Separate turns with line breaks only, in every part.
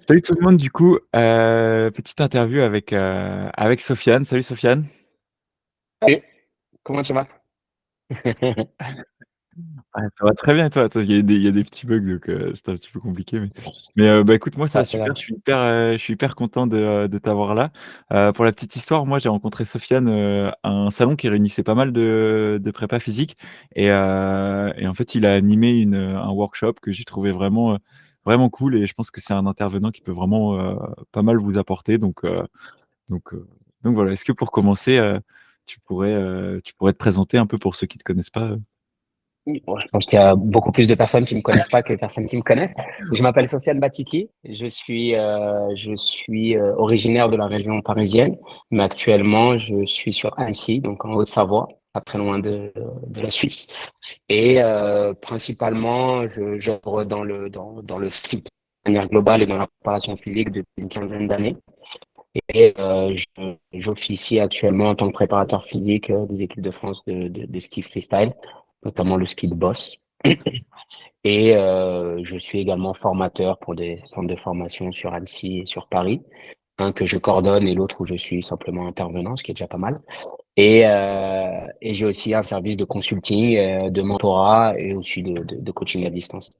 Salut tout le monde, du coup, petite interview avec Sofiane. Salut Sofiane.
Salut, comment tu vas?
Ouais, ça va très bien et toi? Attends, il y a des petits bugs donc c'était un petit peu compliqué bah, écoute, moi ça va
Pas
super.
grave.
Je suis hyper content de t'avoir là. Pour la petite histoire, moi j'ai rencontré Sofiane, à un salon qui réunissait pas mal de prépa physique et en fait il a animé un workshop que j'ai trouvé vraiment cool et je pense que c'est un intervenant qui peut vraiment, pas mal vous apporter donc heu, donc voilà. Est-ce que pour commencer, tu pourrais te présenter un peu pour ceux qui te connaissent pas?
Oui, bon, je pense qu'il y a beaucoup plus de personnes qui me connaissent pas que de personnes qui me connaissent. Je m'appelle Sofiane Batiki. Je suis originaire de la région parisienne, mais actuellement, je suis sur Annecy, donc en Haute-Savoie, pas très loin de la Suisse. Et principalement, j'œuvre dans le foot de manière globale et dans la préparation physique depuis une quinzaine d'années. Et j'officie actuellement en tant que préparateur physique des équipes de France de ski freestyle, notamment le ski de boss. Et je suis également formateur pour des centres de formation sur Annecy et sur Paris, un que je coordonne et l'autre où je suis simplement intervenant, ce qui est déjà pas mal. Et j'ai aussi un service de consulting, de mentorat et aussi de coaching à distance,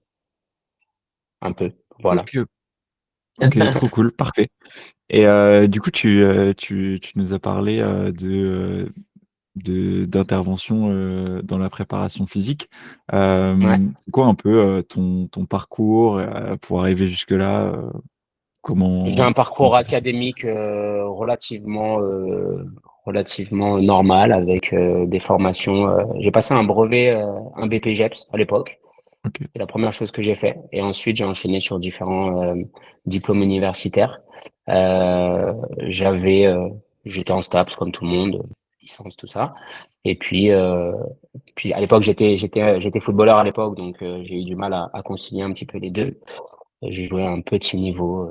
un peu. Voilà.
OK, OK, trop cool, parfait et du coup tu nous as parlé, d'intervention, dans la préparation physique.
Ouais.
C'est quoi un peu, ton parcours, pour arriver jusque-là?
J'ai
Comment
un
comment
parcours
ça s'est fait?
académique relativement normal avec des formations. J'ai passé un brevet, un BPGEPS à l'époque.
OK.
C'est la première chose que j'ai fait. Et ensuite, j'ai enchaîné sur différents diplômes universitaires. Euh, j'avais, euh, J'étais en STAPS comme tout le monde, licence, tout ça. Et puis à l'époque, j'étais footballeur à l'époque, donc j'ai eu du mal à concilier un petit peu les deux. J'ai joué à un petit niveau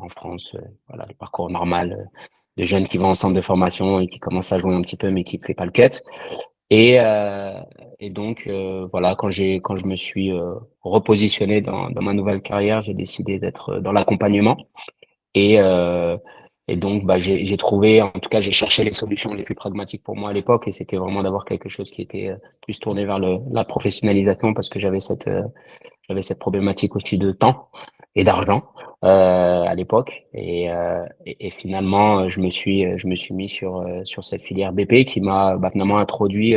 en France, voilà, le parcours normal de jeunes qui vont en centre de formation et qui commencent à jouer un petit peu, mais qui ne fait pas le cut. Et, euh, et donc voilà, quand je me suis repositionné dans ma nouvelle carrière, j'ai décidé d'être dans l'accompagnement. Et, euh, et donc bah j'ai trouvé, en tout cas j'ai cherché les solutions les plus pragmatiques pour moi à l'époque, et c'était vraiment d'avoir quelque chose qui était plus tourné vers la professionnalisation, parce que j'avais cette problématique aussi de temps et d'argent à l'époque. Et finalement, je me suis mis sur cette filière BP qui m'a finalement introduit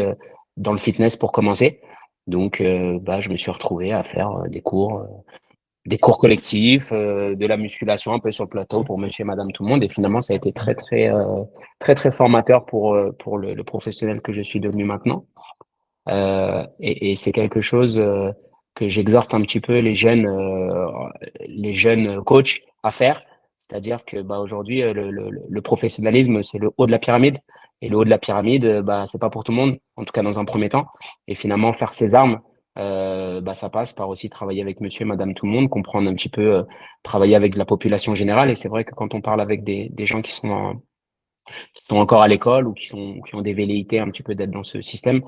dans le fitness pour commencer. Donc, je me suis retrouvé à faire des cours collectifs, de la musculation un peu sur le plateau pour monsieur et madame tout le monde. Et finalement, ça a été très formateur pour le professionnel que je suis devenu maintenant. Et c'est quelque chose que j'exhorte un petit peu les jeunes coachs à faire. C'est-à-dire que bah, aujourd'hui, le professionnalisme, c'est le haut de la pyramide. Et le haut de la pyramide, bah, c'est pas pour tout le monde, en tout cas dans un premier temps. Et finalement, faire ses armes, bah, ça passe par aussi travailler avec monsieur et madame tout le monde, comprendre un petit peu, travailler avec la population générale. Et c'est vrai que quand on parle avec des gens qui sont encore à l'école ou qui ont des velléités un petit peu d'être dans ce système,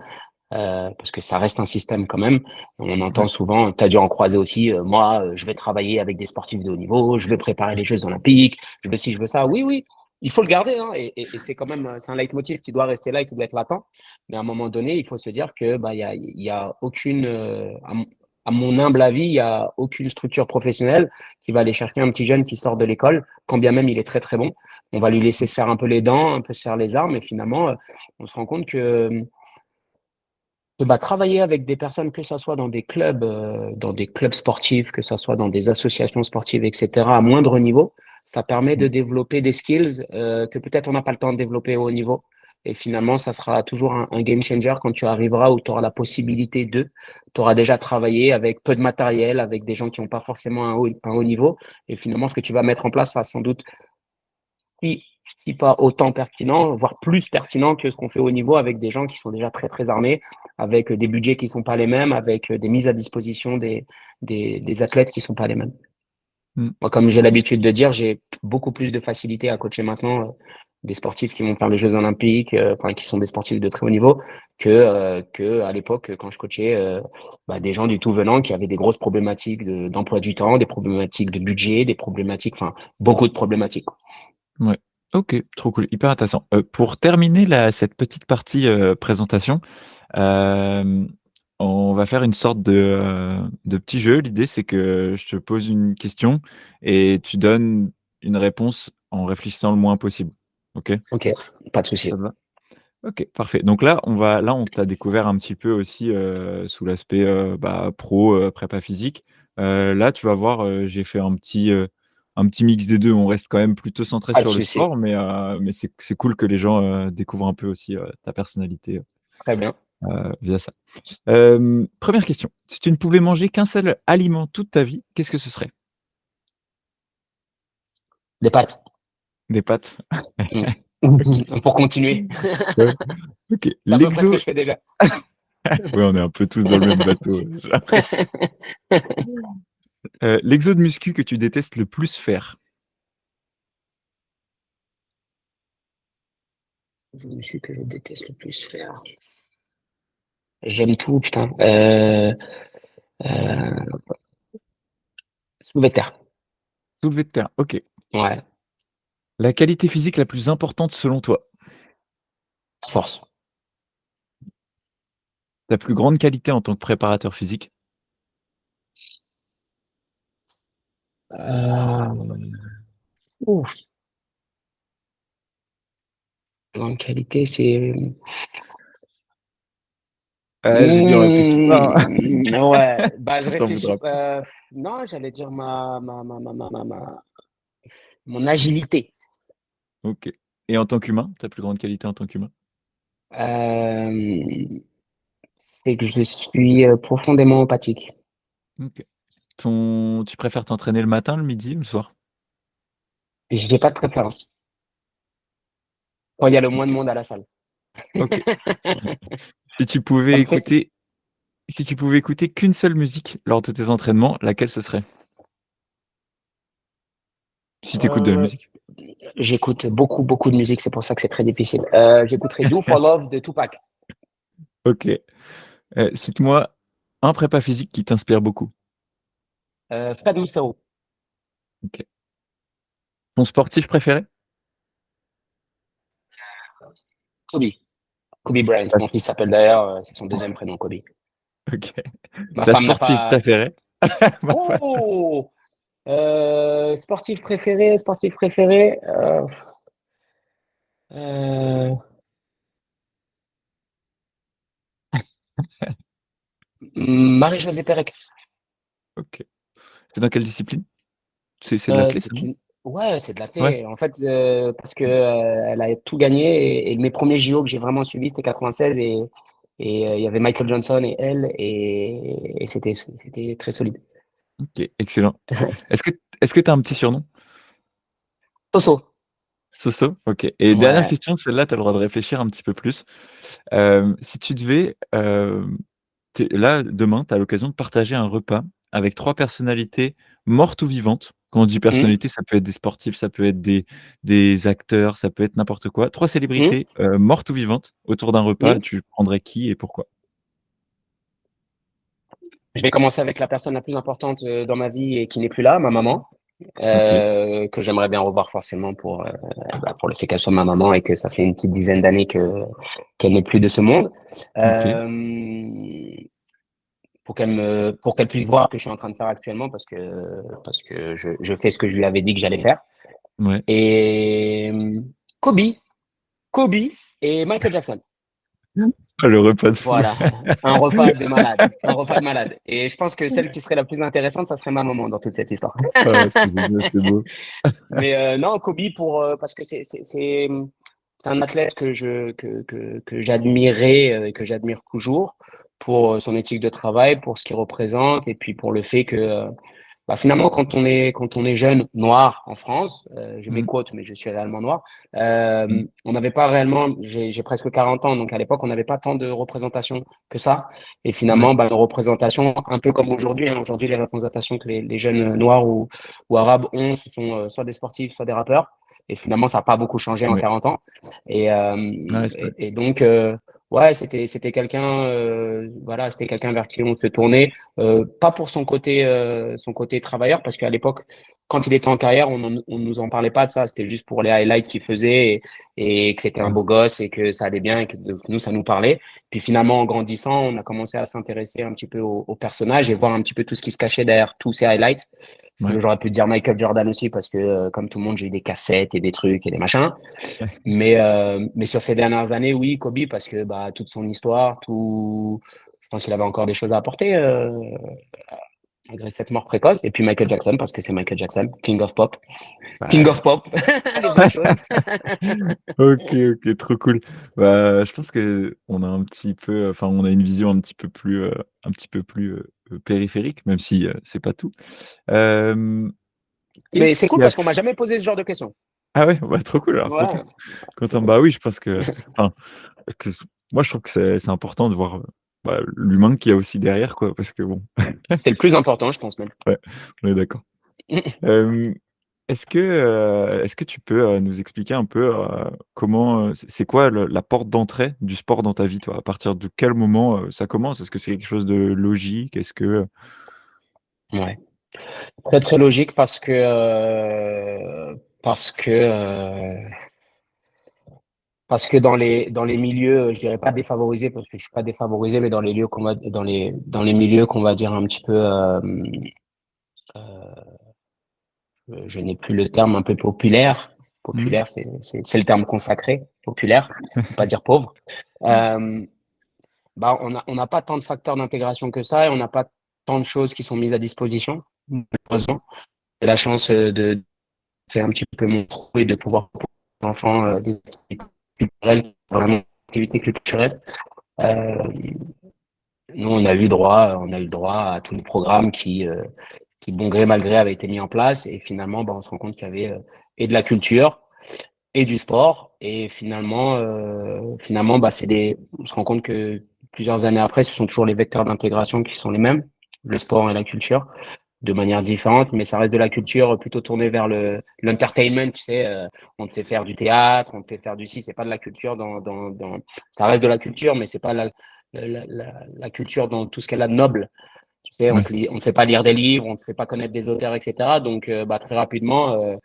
parce que ça reste un système quand même. On entend
Ouais.
souvent, tu as dû en croiser aussi, moi, je vais travailler avec des sportifs de haut niveau, je vais préparer les Jeux Olympiques, je veux ci, je veux ça. Oui, oui, il faut le garder, hein, et c'est quand même, c'est un leitmotiv qui doit rester là et qui doit être latent. Mais à un moment donné, il faut se dire que bah il y a aucune, à mon humble avis, il y a aucune structure professionnelle qui va aller chercher un petit jeune qui sort de l'école, quand bien même il est très bon. On va lui laisser se faire un peu les dents, un peu se faire les armes, et finalement, on se rend compte que bah, travailler avec des personnes, que ça soit dans des clubs sportifs, que ça soit dans des associations sportives, etc., à moindre niveau, ça permet de
Mmh.
développer des skills que peut-être on n'a pas le temps de développer au haut niveau. Et finalement, ça sera toujours un game changer quand tu arriveras où tu auras la possibilité de, tu auras déjà travaillé avec peu de matériel, avec des gens qui n'ont pas forcément un haut niveau. Et finalement, ce que tu vas mettre en place, ça sans doute si, si pas autant pertinent, voire plus pertinent que ce qu'on fait au niveau avec des gens qui sont déjà très armés, avec des budgets qui sont pas les mêmes, avec des mises à disposition des athlètes qui sont pas les mêmes.
Mmh.
Moi, comme j'ai l'habitude de dire, j'ai beaucoup plus de facilité à coacher maintenant des sportifs qui vont faire les Jeux Olympiques, enfin, qui sont des sportifs de très haut niveau, que à l'époque, quand je coachais, des gens du tout venant qui avaient des grosses problématiques d'emploi du temps, des problématiques de budget, des problématiques, enfin, beaucoup de problématiques, quoi.
Ouais. OK, trop cool, hyper intéressant. Pour terminer cette petite partie, présentation, hem, on va faire une sorte de petit jeu. L'idée, c'est que je te pose une question et tu donnes une réponse en réfléchissant le moins possible. OK?
Ok, pas de souci.
Ça te va? OK, parfait. Donc là, on t'a découvert un petit peu aussi, sous l'aspect, pro, prépa physique. Là, tu vas voir, j'ai fait un petit mix des 2. On reste quand même plutôt centré
Pas de
sur le
souci.
sport, mais c'est cool que les gens, découvrent un peu aussi, ta personnalité,
Très bien.
via ça. 1re question, si tu ne pouvais manger qu'un seul aliment toute ta vie, qu'est-ce que ce serait?
Des pâtes.
Des pâtes?
Mm. Pour continuer.
Ouais. OK.
C'est à peu près ce que
L'exo
je fais déjà.
ouais, on est un peu tous dans le même bateau, j'ai l'impression. L'exo de muscu que tu détestes le plus faire?
Je me suis que je déteste le plus faire. J'aime tout, putain. Euh, Soulevé de terre.
Soulevé de terre, OK.
Ouais,
La qualité physique la plus importante selon toi?
force.
Ta plus grande qualité en tant que préparateur physique?
Ouf. Grande qualité, c'est.
J'ai dit: «On réfléchit pas, hein».
Ouais, bah, je
Tu t'en
réfléchis.
voudras pas.
Non, j'allais dire mon agilité.
OK. Et en tant qu'humain, ta plus grande qualité en tant qu'humain?
Euh, c'est que je suis profondément empathique.
OK. Tu préfères t'entraîner le matin, le midi ou le soir?
Je n'ai pas de préférence. Quand il y a le moins de
OK.
monde à la salle.
OK. Si tu
Ça
pouvais
me fait.
écouter si tu pouvais écouter qu'une seule musique lors de tes entraînements, laquelle ce serait? Si tu écoutes de la
Euh,
musique.
J'écoute beaucoup, beaucoup de musique, c'est pour ça que c'est très difficile. J'écouterai Do for Love de Tupac.
OK. Cite-moi un prépa physique qui t'inspire beaucoup.
Fred Moussero.
OK. Ton sportif préféré?
Kobe. Kobe Bryant.
Ta
Mon fils s'appelle d'ailleurs, c'est son deuxième prénom, Kobe.
OK.
Ma
Ta
femme n'a
sportive
pas.
préférée? Ma femme.
Oh! Sportif préféré, sportif préféré. Euh, Marie-Josée Pérec.
OK. C'est dans quelle discipline? C'est de l'athlé, ça,
C'est
non?
une. Ouais, c'est de
Ouais.
l'athlé. En fait, parce que elle a tout gagné et mes premiers JO que j'ai vraiment suivis, c'était 96 et il y avait Michael Johnson et elle et c'était très solide.
OK, excellent. Est-ce que est-ce que tu as un petit surnom?
Soso.
Soso? OK. Et dernière
Ouais.
question, celle-là, tu as le droit de réfléchir un petit peu plus. Si tu devais, là, demain, tu as l'occasion de partager un repas avec 3 personnalités mortes ou vivantes. Quand on dit
Mmh,
personnalité, ça peut être des sportifs, ça peut être des acteurs, ça peut être n'importe quoi. 3
mmh,
célébrités, mortes ou vivantes autour d'un repas,
mmh.
tu prendrais qui et pourquoi?
Je vais commencer avec la personne la plus importante dans ma vie et qui n'est plus là, ma maman,
OK,
que j'aimerais bien revoir forcément pour le fait qu'elle soit ma maman et que ça fait une petite dizaine d'années qu'elle n'est plus de ce monde.
OK,
Euh, pour qu'elle puisse voir ce que je suis en train de faire actuellement parce que je fais ce que je lui avais dit que j'allais faire.
ouais.
Et Kobe, Kobe et Michael Jackson.
Ah, le repas de fou.
Voilà, un repas de malade, un repas de malade. Et je pense que celle qui serait la plus intéressante, ça serait ma maman dans toute cette histoire.
Ah, c'est génial, c'est beau.
Mais non, Kobe parce que c'est un athlète que j'admirais et que j'admire toujours pour son éthique de travail, pour ce qu'il représente et puis pour le fait que finalement quand on est jeune noir en France, je
Mmh,
m'écoute mais je suis réellement noir,
mmh,
on n'avait pas réellement, j'ai presque 40 ans donc à l'époque on n'avait pas tant de représentation que ça et
ouais,
finalement nos représentations un peu comme aujourd'hui, hein, aujourd'hui les représentations que les jeunes noirs ou arabes ont ce sont soit des sportifs soit des rappeurs Et finalement, ça n'a pas beaucoup changé en
Ouais.
40 ans. Et,
Ouais, c'est vrai.
et donc, ouais, c'était quelqu'un, voilà, c'était quelqu'un vers qui on se tournait, pas pour son côté travailleur, parce qu'à l'époque, quand il était en carrière, on nous en parlait pas de ça. C'était juste pour les highlights qu'il faisait et que c'était un
Ouais.
beau gosse et que ça allait bien et que nous, ça nous parlait. Puis finalement, en grandissant, on a commencé à s'intéresser un petit peu au personnage et voir un petit peu tout ce qui se cachait derrière tous ces highlights.
Ouais.
J'aurais pu dire Michael Jordan aussi parce que, comme tout le monde, j'ai eu des cassettes et des trucs et des machins.
Ouais.
Mais sur ces dernières années, oui, Kobe, parce que bah, toute son histoire, tout, je pense qu'il avait encore des choses à apporter malgré cette mort précoce. Et puis Michael Jackson, parce que c'est Michael Jackson, King of Pop. King
Ouais.
of Pop, les vraies choses.
OK, OK, trop cool. Bah, je pense qu'on a un petit peu enfin, on a une vision un petit peu plus, périphérique, même si, c'est pas tout. Hem,
Mais
Qu'est-ce
c'est cool
qui a
parce qu'on
f
m'a jamais posé ce genre de questions.
ah ouais? Bah, trop cool alors,
Ouais, c'est
content.
cool.
Bah, oui, je pense que enfin, que c moi, je trouve que c'est important de voir, bah, l'humain qu'il y a aussi derrière, quoi, parce que bon,
C'est le plus important, je pense même.
ouais, on est d'accord. Hem, est-ce que tu peux, nous expliquer un peu, comment, c'est quoi le la porte d'entrée du sport dans ta vie, toi? À partir de quel moment, ça commence? Est-ce que c'est quelque chose de logique? Est-ce que,
Ouais. Très, très logique parce que dans les milieux, je dirais pas défavorisés parce que je suis pas défavorisé, mais dans les lieux dans les milieux qu'on va dire un petit peu, je n'ai plus le terme un peu populaire.
mmh,
Populaire, c'est le terme consacré, populaire, faut pas dire pauvre. Euh, Bah, on n'a pas tant de facteurs d'intégration que ça et on n'a pas tant de choses qui sont mises à disposition, malheureusement. J'ai la chance de faire un petit peu mon trou et de pouvoir proposer aux enfants des activités culturelles, vraiment des activités culturelles. Euh, Nous, on a eu droit à tous les programmes qui bon gré mal gré, avaient été mis en place. Et finalement, bah, on se rend compte qu'il y avait et de la culture et du sport. Et finalement, bah, on se rend compte que plusieurs années après, ce sont toujours les vecteurs d'intégration qui sont les mêmes, le sport et la culture, de manière différente, mais ça reste de la culture plutôt tournée vers l'entertainment, tu sais, on te fait faire du théâtre, on te fait faire du ci, c'est pas de la culture ça reste de la culture, mais c'est pas la culture dans tout ce qu'elle a de noble. Tu sais,
ouais,
on te fait pas lire des livres, on te fait pas connaître des auteurs, etc. Donc, bah, très rapidement,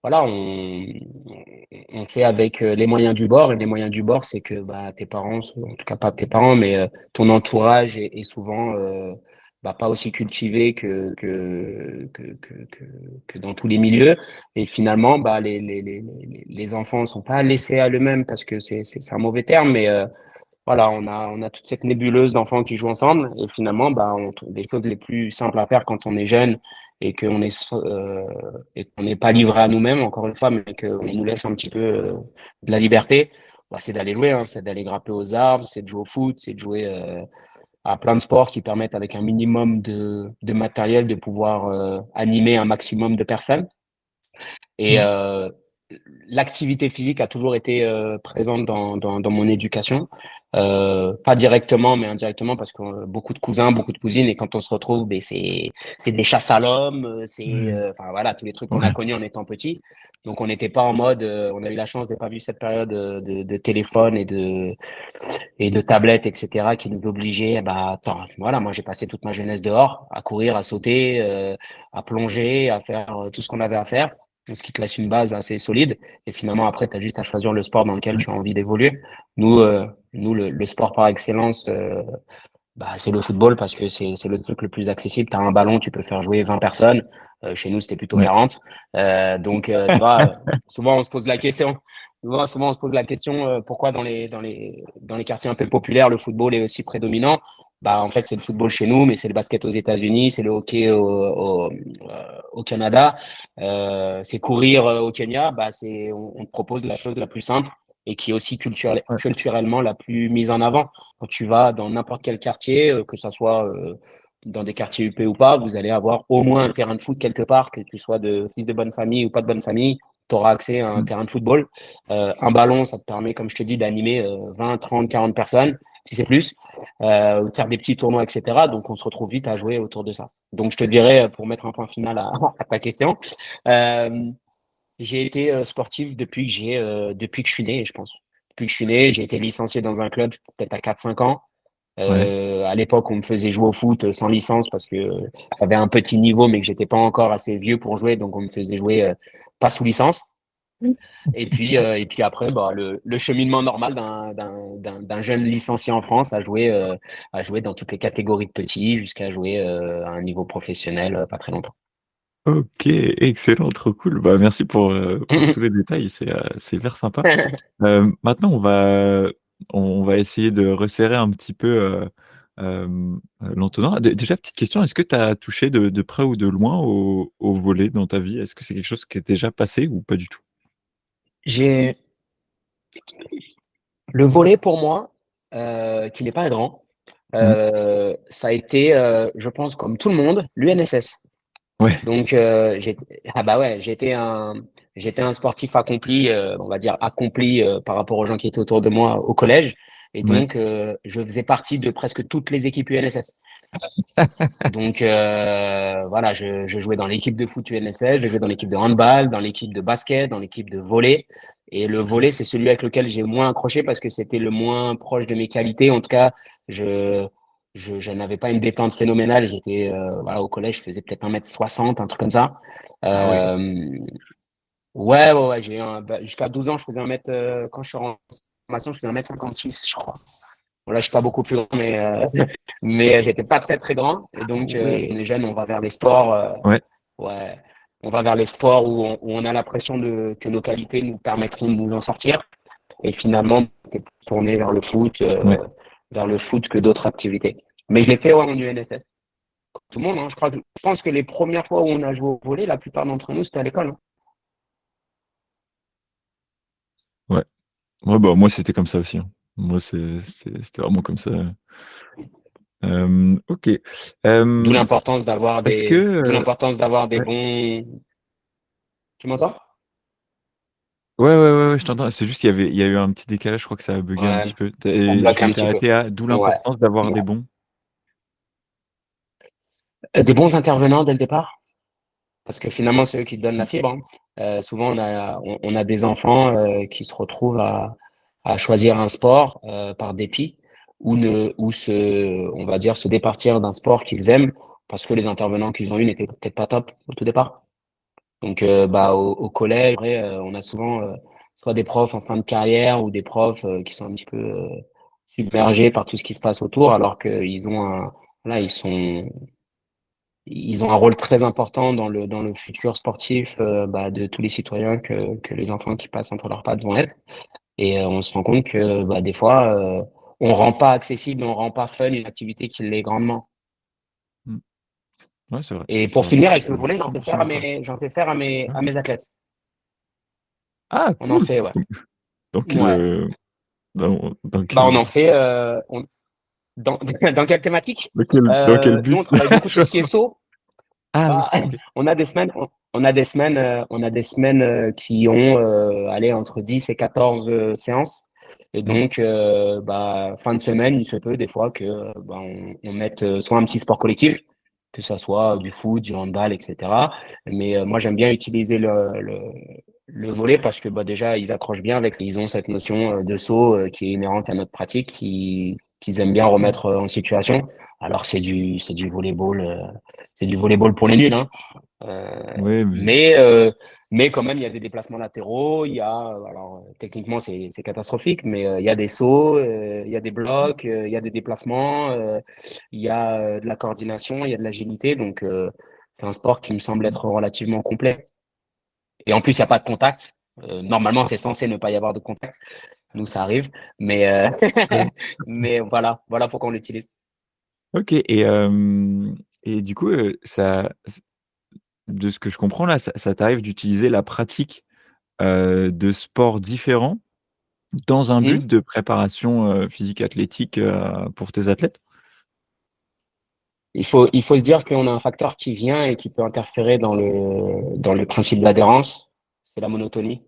voilà, on fait avec les moyens du bord. Et les moyens du bord, c'est que bah, tes parents, en tout cas pas tes parents, mais ton entourage est souvent bah, pas aussi cultivé que dans tous les milieux. Et finalement, bah, les enfants ne sont pas laissés à eux-mêmes parce que c'est un mauvais terme, mais voilà, on a toute cette nébuleuse d'enfants qui jouent ensemble. Et finalement, bah, on trouve les choses les plus simples à faire quand on est jeune et et qu'on n'est pas livré à nous-mêmes, encore une fois, mais qu'on nous laisse un petit peu de la liberté, bah, c'est d'aller jouer, hein, c'est d'aller grapper aux arbres, c'est de jouer au foot, c'est de jouer à plein de sports qui permettent avec un minimum de matériel de pouvoir animer un maximum de personnes. Et
mmh,
l'activité physique a toujours été présente dans mon éducation. Pas directement, mais indirectement, parce que beaucoup de cousins, beaucoup de cousines, et quand on se retrouve, ben, c'est des chasses à l'homme,
mmh,
enfin voilà, tous les trucs qu'on a
ouais,
connus en étant petit. Donc on n'était pas en mode, on a eu la chance de pas vivre cette période de téléphone et de tablettes, etc., qui nous obligeaient, bah attends, voilà, moi j'ai passé toute ma jeunesse dehors, à courir, à sauter, à plonger, à faire tout ce qu'on avait à faire, ce qui te laisse une base assez solide. Et finalement, après, tu as juste à choisir le sport dans lequel
ouais,
tu as envie d'évoluer. Nous le sport par excellence, bah, c'est le football parce que c'est le truc le plus accessible. Tu as un ballon, tu peux faire jouer 20 personnes. Chez nous, c'était plutôt
ouais,
40. Tu vois, souvent on se pose la question. Souvent, on se pose la question pourquoi dans les quartiers un peu populaires, le football est aussi prédominant. Bah, en fait, c'est le football chez nous, mais c'est le basket aux États-Unis, c'est le hockey au Canada, c'est courir au Kenya. Bah, on te propose la chose la plus simple et qui est aussi
ouais,
culturellement la plus mise en avant. Quand tu vas dans n'importe quel quartier, que ça soit dans des quartiers UP ou pas, vous allez avoir au moins un terrain de foot quelque part, que tu sois de fils de bonne famille ou pas de bonne famille, tu auras accès à un
mmh,
terrain de football. Un ballon, ça te permet, comme je te dis, d'animer 20, 30, 40 personnes, si c'est plus, faire des petits tournois, etc. Donc on se retrouve vite à jouer autour de ça. Donc je te dirais, pour mettre un point final à ta question, euh, J'ai été sportif depuis que je suis né, je pense. Depuis que je suis né, j'ai été licencié dans un club peut-être à 4 5 ans.
Ouais.
À l'époque, on me faisait jouer au foot sans licence parce que j'avais un petit niveau, mais que j'étais pas encore assez vieux pour jouer, donc on me faisait jouer pas sous licence. Et puis après, bah, le cheminement normal d'un jeune licencié en France à jouer dans toutes les catégories de petits jusqu'à jouer à un niveau professionnel pas très longtemps.
OK, excellent, trop cool. Bah, merci pour tous les détails, c'est hyper sympa. Maintenant on va essayer de resserrer un petit peu, l'entonnoir. Déjà, petite question, est-ce que tu as touché de près ou de loin au volley dans ta vie? Est-ce que c'est quelque chose qui est déjà passé ou pas du tout?
J'ai le volley pour moi, qui n'est pas grand,
Mmh.
ça a été, je pense comme tout le monde, l'UNSS.
Ouais,
Donc ah bah ouais, j'étais un sportif accompli, on va dire accompli, par rapport aux gens qui étaient autour de moi au collège et
ouais,
donc je faisais partie de presque toutes les équipes UNSS. Donc voilà, je jouais dans l'équipe de foot UNSS, je jouais dans l'équipe de handball, dans l'équipe de basket, dans l'équipe de volley. Et le volley, c'est celui avec lequel j'ai moins accroché parce que c'était le moins proche de mes qualités. En tout cas, je je n'avais pas une détente phénoménale. J'étais voilà, au collège, je faisais peut-être 1m60, un truc comme ça.
ah ouais,
Euh, ouais, jusqu'à 12 ans, je faisais quand je suis en formation, je faisais 1m56, je crois. Bon, là, je suis pas beaucoup plus grand, mais j'étais pas très très grand. Et
ah
donc, on
ouais,
est jeune, on va vers les sports.
ouais,
Ouais, on va vers les sports où on a l'impression que nos qualités nous permettront de nous en sortir. Et finalement, on est tourné
ouais.
vers le foot que d'autres activités. Mais je l'ai fait ouais, en UNSS. Tout le monde, hein, je pense que les premières fois où on a joué au volley, la plupart d'entre nous, c'était à l'école. Hein.
Ouais. Ouais, bah, moi, c'était comme ça aussi, hein. Moi, c'était vraiment comme ça. OK. Hem, Est-ce que,
D'où l'importance d'avoir des
ouais.
bons. Tu m'entends?
Ouais, je t'entends. C'est juste il y a eu un petit décalage, je crois que ça a buggé un
Ouais,
petit peu.
ça
Je
bloque un
m'étais
petit peu.
arrêté à d'où
Ouais.
l'importance d'avoir
Ouais.
des bons.
Des bons intervenants dès le départ. Parce que finalement, c'est eux qui te donnent la fibre. Hein. Souvent, on a des enfants qui se retrouvent à choisir un sport par dépit on va dire, se départir d'un sport qu'ils aiment parce que les intervenants qu'ils ont eus n'étaient peut-être pas top au tout départ. Donc, bah, au collège, après, on a souvent soit des profs en fin de carrière ou des profs qui sont un petit peu submergés par tout ce qui se passe autour, alors qu'ils ont voilà, ils ont un rôle très important dans le futur sportif bah, de tous les citoyens que les enfants qui passent entre leurs pattes vont être. Et on se rend compte que bah, des fois, on rend pas accessible, on rend pas fun une activité qui l'est grandement.
Mmh. Ouais, c'est vrai.
Et
C'est
pour
vrai,
finir avec le
je
volley,
suis 100 d'accord.
j'en fais faire
Ouais.
à mes athlètes.
Ah
On en
cool!
fait, ouais.
Dans quel,
Ouais.
dans
Bah, on
quel
en fait dans quelle thématique?
dans quel
Nous,
but?
on travaille beaucoup tout
Je
ce qui est saut.
Ah oui,
Bah,
OK.
on a des semaines qui ont allez, entre 10 et 14 séances. Et
Mmh.
donc, bah, fin de semaine, il se peut des fois que bah, on mette soit un petit sport collectif, que ça soit du foot, du handball, etc. Mais moi, j'aime bien utiliser le volley parce que bah, déjà, ils accrochent bien avec, ils ont cette notion de saut qui est inhérente à notre pratique, qu'ils aiment bien
Mmh.
remettre en situation. Alors, c'est du volleyball pour les nuls, hein.
Ouais,
Mais quand même, il y a des déplacements latéraux. Il y a, alors techniquement, c'est catastrophique, mais il y a des sauts, il y a des blocs, il y a des déplacements, il y a de la coordination, il y a de l'agilité. Donc, c'est un sport qui me semble
mmh.
être relativement complet. Et en plus, il n'y a pas de contact. Normalement, c'est censé ne pas y avoir de contact. Nous, ça arrive, mais
Ouais.
mais voilà pourquoi on l'utilise.
OK et du coup, ça de ce que je comprends là, ça t'arrive d'utiliser la pratique, de sports différents dans un but
Hmm.
de préparation, physique athlétique, pour tes athlètes?
Il faut se dire qu'on a un facteur qui vient et qui peut interférer dans le principe d'adhérence, c'est la monotonie.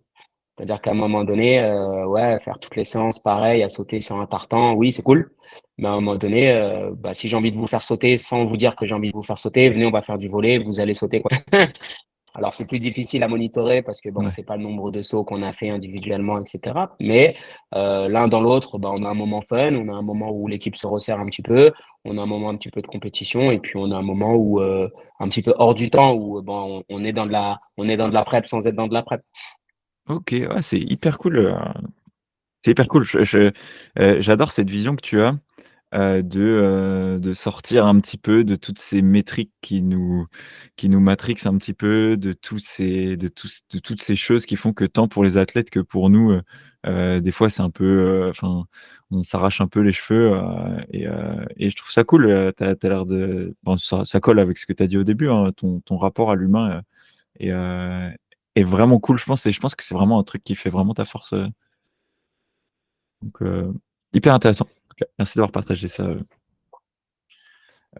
C'est-à-dire qu'à un moment donné, ouais, faire toutes les séances pareil, à sauter sur un tartan, oui, c'est cool. Mais à un moment donné, bah, si j'ai envie de vous faire sauter sans vous dire que j'ai envie de vous faire sauter, venez, on va faire du volley, vous allez sauter, quoi. Alors, c'est plus difficile à monitorer parce que bon,
Ouais.
c'est pas le nombre de sauts qu'on a fait individuellement, etc. Mais l'un dans l'autre, bah, on a un moment fun, on a un moment où l'équipe se resserre un petit peu, on a un moment un petit peu de compétition, et puis on a un moment où un petit peu hors du temps où bon, on est on est dans de la prep sans être dans de la prep.
OK, ouais, c'est hyper cool. J'adore cette vision que tu as, de sortir un petit peu de toutes ces métriques qui nous matrixent un petit peu, de toutes ces choses qui font que tant pour les athlètes que pour nous, des fois c'est un peu, enfin, on s'arrache un peu les cheveux, et je trouve ça cool, tu as l'air de bon, ça colle avec ce que tu as dit au début, hein, ton rapport à l'humain, est, est vraiment cool, je pense, et je pense que c'est vraiment un truc qui fait vraiment ta force, donc hyper intéressant. En tout cas, merci d'avoir partagé ça,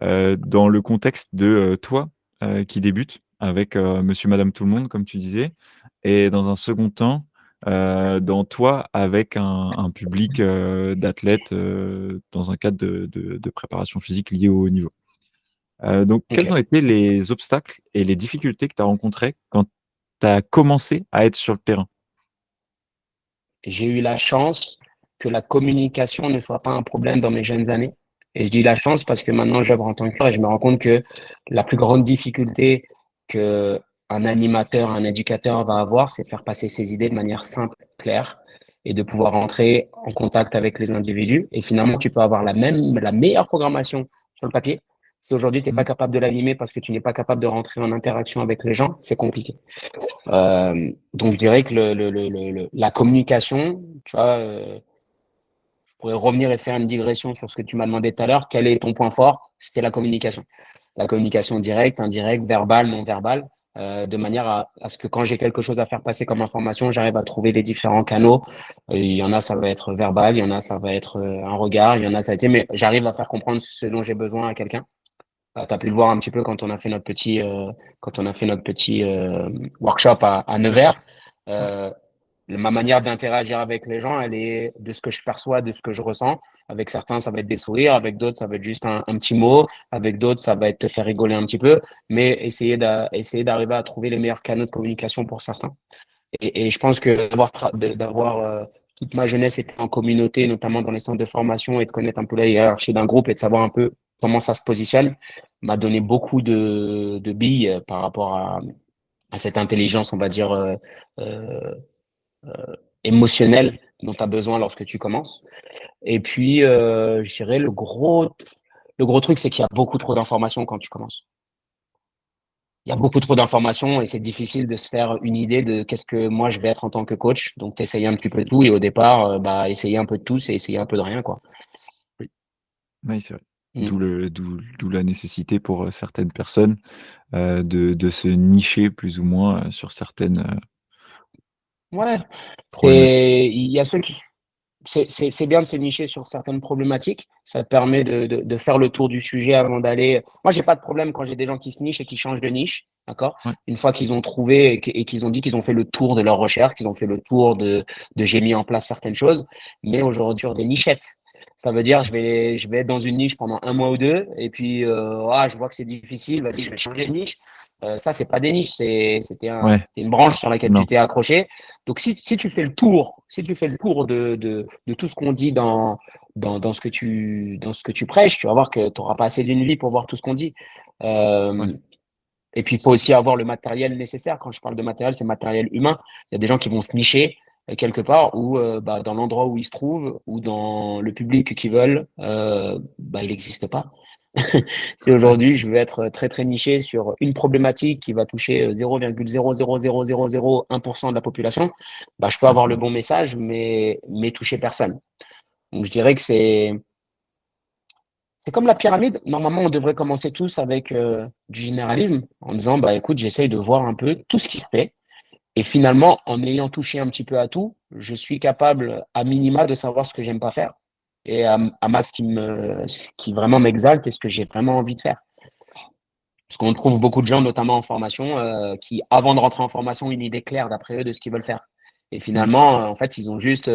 dans le contexte de, toi, qui débute avec, monsieur, madame, tout le monde comme tu disais, et dans un second temps, dans toi avec un public, d'athlètes, dans un cadre de préparation physique lié au haut niveau. Donc quels
Ok.
ont été les obstacles et les difficultés que tu as rencontrés quand tu as commencé à être sur le terrain?
J'ai eu la chance que la communication ne soit pas un problème dans mes jeunes années. Et je dis la chance parce que maintenant j'œuvre en tant que coach et je me rends compte que la plus grande difficulté que un animateur, un éducateur va avoir, c'est de faire passer ses idées de manière simple, claire et de pouvoir entrer en contact avec les individus. Et finalement, tu peux avoir la meilleure programmation sur le papier. Si aujourd'hui tu n'es pas
Mmh.
capable de l'animer parce que tu n'es pas capable de rentrer en interaction avec les gens, c'est compliqué. Donc, je dirais que la communication, tu vois, je pourrais revenir et faire une digression sur ce que tu m'as demandé tout à l'heure. Quel est ton point fort? C'était la communication. La communication directe, indirecte, verbale, non verbale, de manière à ce que quand j'ai quelque chose à faire passer comme information, j'arrive à trouver les différents canaux. Il y en a, ça va être verbal, il y en a, ça va être un regard, il y en a, ça va être, mais j'arrive à faire comprendre ce dont j'ai besoin à quelqu'un. Tu as pu le voir un petit peu quand on a fait notre petit workshop à Nevers.
Ouais.
Euh, Ma manière d'interagir avec les gens, elle est de ce que je perçois, de ce que je ressens. Avec certains, ça va être des sourires. Avec d'autres, ça va être juste un petit mot. Avec d'autres, ça va être te faire rigoler un petit peu. Mais essayer d'arriver à trouver les meilleurs canaux de communication pour certains. Et je pense que d'avoir toute ma jeunesse été en communauté, notamment dans les centres de formation, et de connaître un peu la hiérarchie d'un groupe et de savoir un peu comment ça se positionne, m'a donné beaucoup de billes par rapport à cette intelligence, on va dire, euh, émotionnelle dont tu as besoin lorsque tu commences. Et puis, je dirais, le gros truc, c'est qu'il y a beaucoup trop d'informations quand tu commences. Il y a beaucoup trop d'informations et c'est difficile de se faire une idée de qu'est-ce que moi je vais être en tant que coach. Donc, tu essayes un petit peu de tout et au départ, bah, essayer un peu de tout, c'est essayer un peu de rien, quoi.
Oui. Oui, c'est vrai.
Mm.
D'où la nécessité pour, certaines personnes, de se nicher plus ou moins, sur certaines,
Ouais,
problématiques.
il y a ceux qui, c'est bien de se nicher sur certaines problématiques. Ça te permet de faire le tour du sujet avant d'aller. Moi, j'ai pas de problème quand j'ai des gens qui se nichent et qui changent de niche. D'accord?
Ouais,
Une fois qu'ils ont trouvé et qu'ils ont dit qu'ils ont fait le tour de leur recherche, qu'ils ont fait le tour de j'ai mis en place certaines choses. Mais aujourd'hui, sur des nichettes. Ça veut dire, je vais être dans une niche pendant un mois ou deux, et puis, je vois que c'est difficile, vas-y, je vais changer de niche. Ça, c'est pas des niches,
ouais,
c'était une branche sur laquelle tu
non,
t'es accroché. Donc, si tu fais le tour, si tu fais le tour de tout ce qu'on dit dans ce que tu prêches, tu vas voir que tu n'auras pas assez d'une vie pour voir tout ce qu'on dit.
ouais,
Euh, et puis, il faut aussi avoir le matériel nécessaire. Quand je parle de matériel, c'est matériel humain. Il y a des gens qui vont se nicher quelque part ou bah, dans l'endroit où ils se trouvent ou dans le public qu'ils veulent, bah, il n'existe pas. Si
ouais,
aujourd'hui, je veux être très, très niché sur une problématique qui va toucher 0,0000001% de la population, bah, je peux
ouais,
avoir le bon message, mais toucher personne. Donc, je dirais que c'est comme la pyramide. Normalement, on devrait commencer tous avec du généralisme en disant, bah, écoute, j'essaye de voir un peu tout ce qui se fait. Et finalement, en ayant touché un petit peu à tout, je suis capable, à minima, de savoir ce que j'aime pas faire et à max ce qui vraiment m'exalte et ce que j'ai vraiment envie de faire. Parce qu'on trouve beaucoup de gens, notamment en formation, qui, avant de rentrer en formation, ont une idée claire d'après eux de ce qu'ils veulent faire. Et
mmh,
finalement, en fait, ils ont juste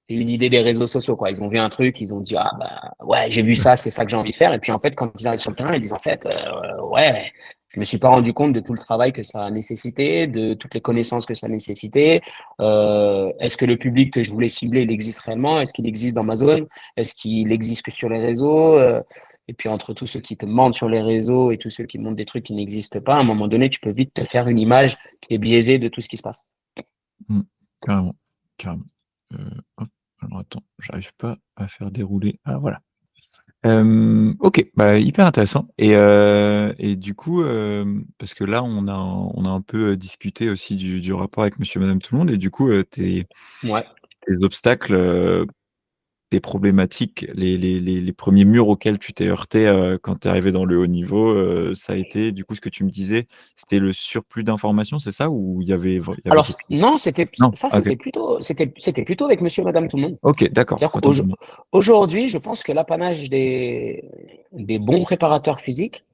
c'est une idée des réseaux sociaux, quoi. Ils ont vu un truc, ils ont dit, ah bah ouais, j'ai vu
ouais,
ça, c'est ça que j'ai envie de faire. Et puis en fait, quand ils arrivent sur le terrain, ils disent en fait, ouais, Je me suis pas rendu compte de tout le travail que ça a nécessité, de toutes les connaissances que ça nécessitait. Est-ce que le public que je voulais cibler, il existe réellement? Est-ce qu'il existe dans ma zone? Est-ce qu'il existe que sur les réseaux? Et puis entre tous ceux qui te mentent sur les réseaux et tous ceux qui montrent des trucs qui n'existent pas, à un moment donné, tu peux vite te faire une image qui est biaisée de tout ce qui se passe.
Mmh. Carrément, carrément. Hop, alors attends, j'arrive pas à faire dérouler. Ah voilà. OK, bah, hyper intéressant et du coup, parce que là, on a un peu, discuté aussi du rapport avec monsieur, madame, tout le monde et du coup,
Ouais.
tes obstacles, tes problématiques, les 1ers murs auxquels tu t'es heurté, quand tu es arrivé dans le haut niveau, ça a été du coup ce que tu me disais, c'était le surplus d'informations, c'est ça? Ou il y avait
Alors
quelque chose?
non,
Non? Ah OK.
c'était plutôt avec monsieur et madame tout le monde.
OK, d'accord,
C'est-à-dire
autant pour moi.
qu'aujourd'hui, je pense que l'apanage des bons préparateurs physiques,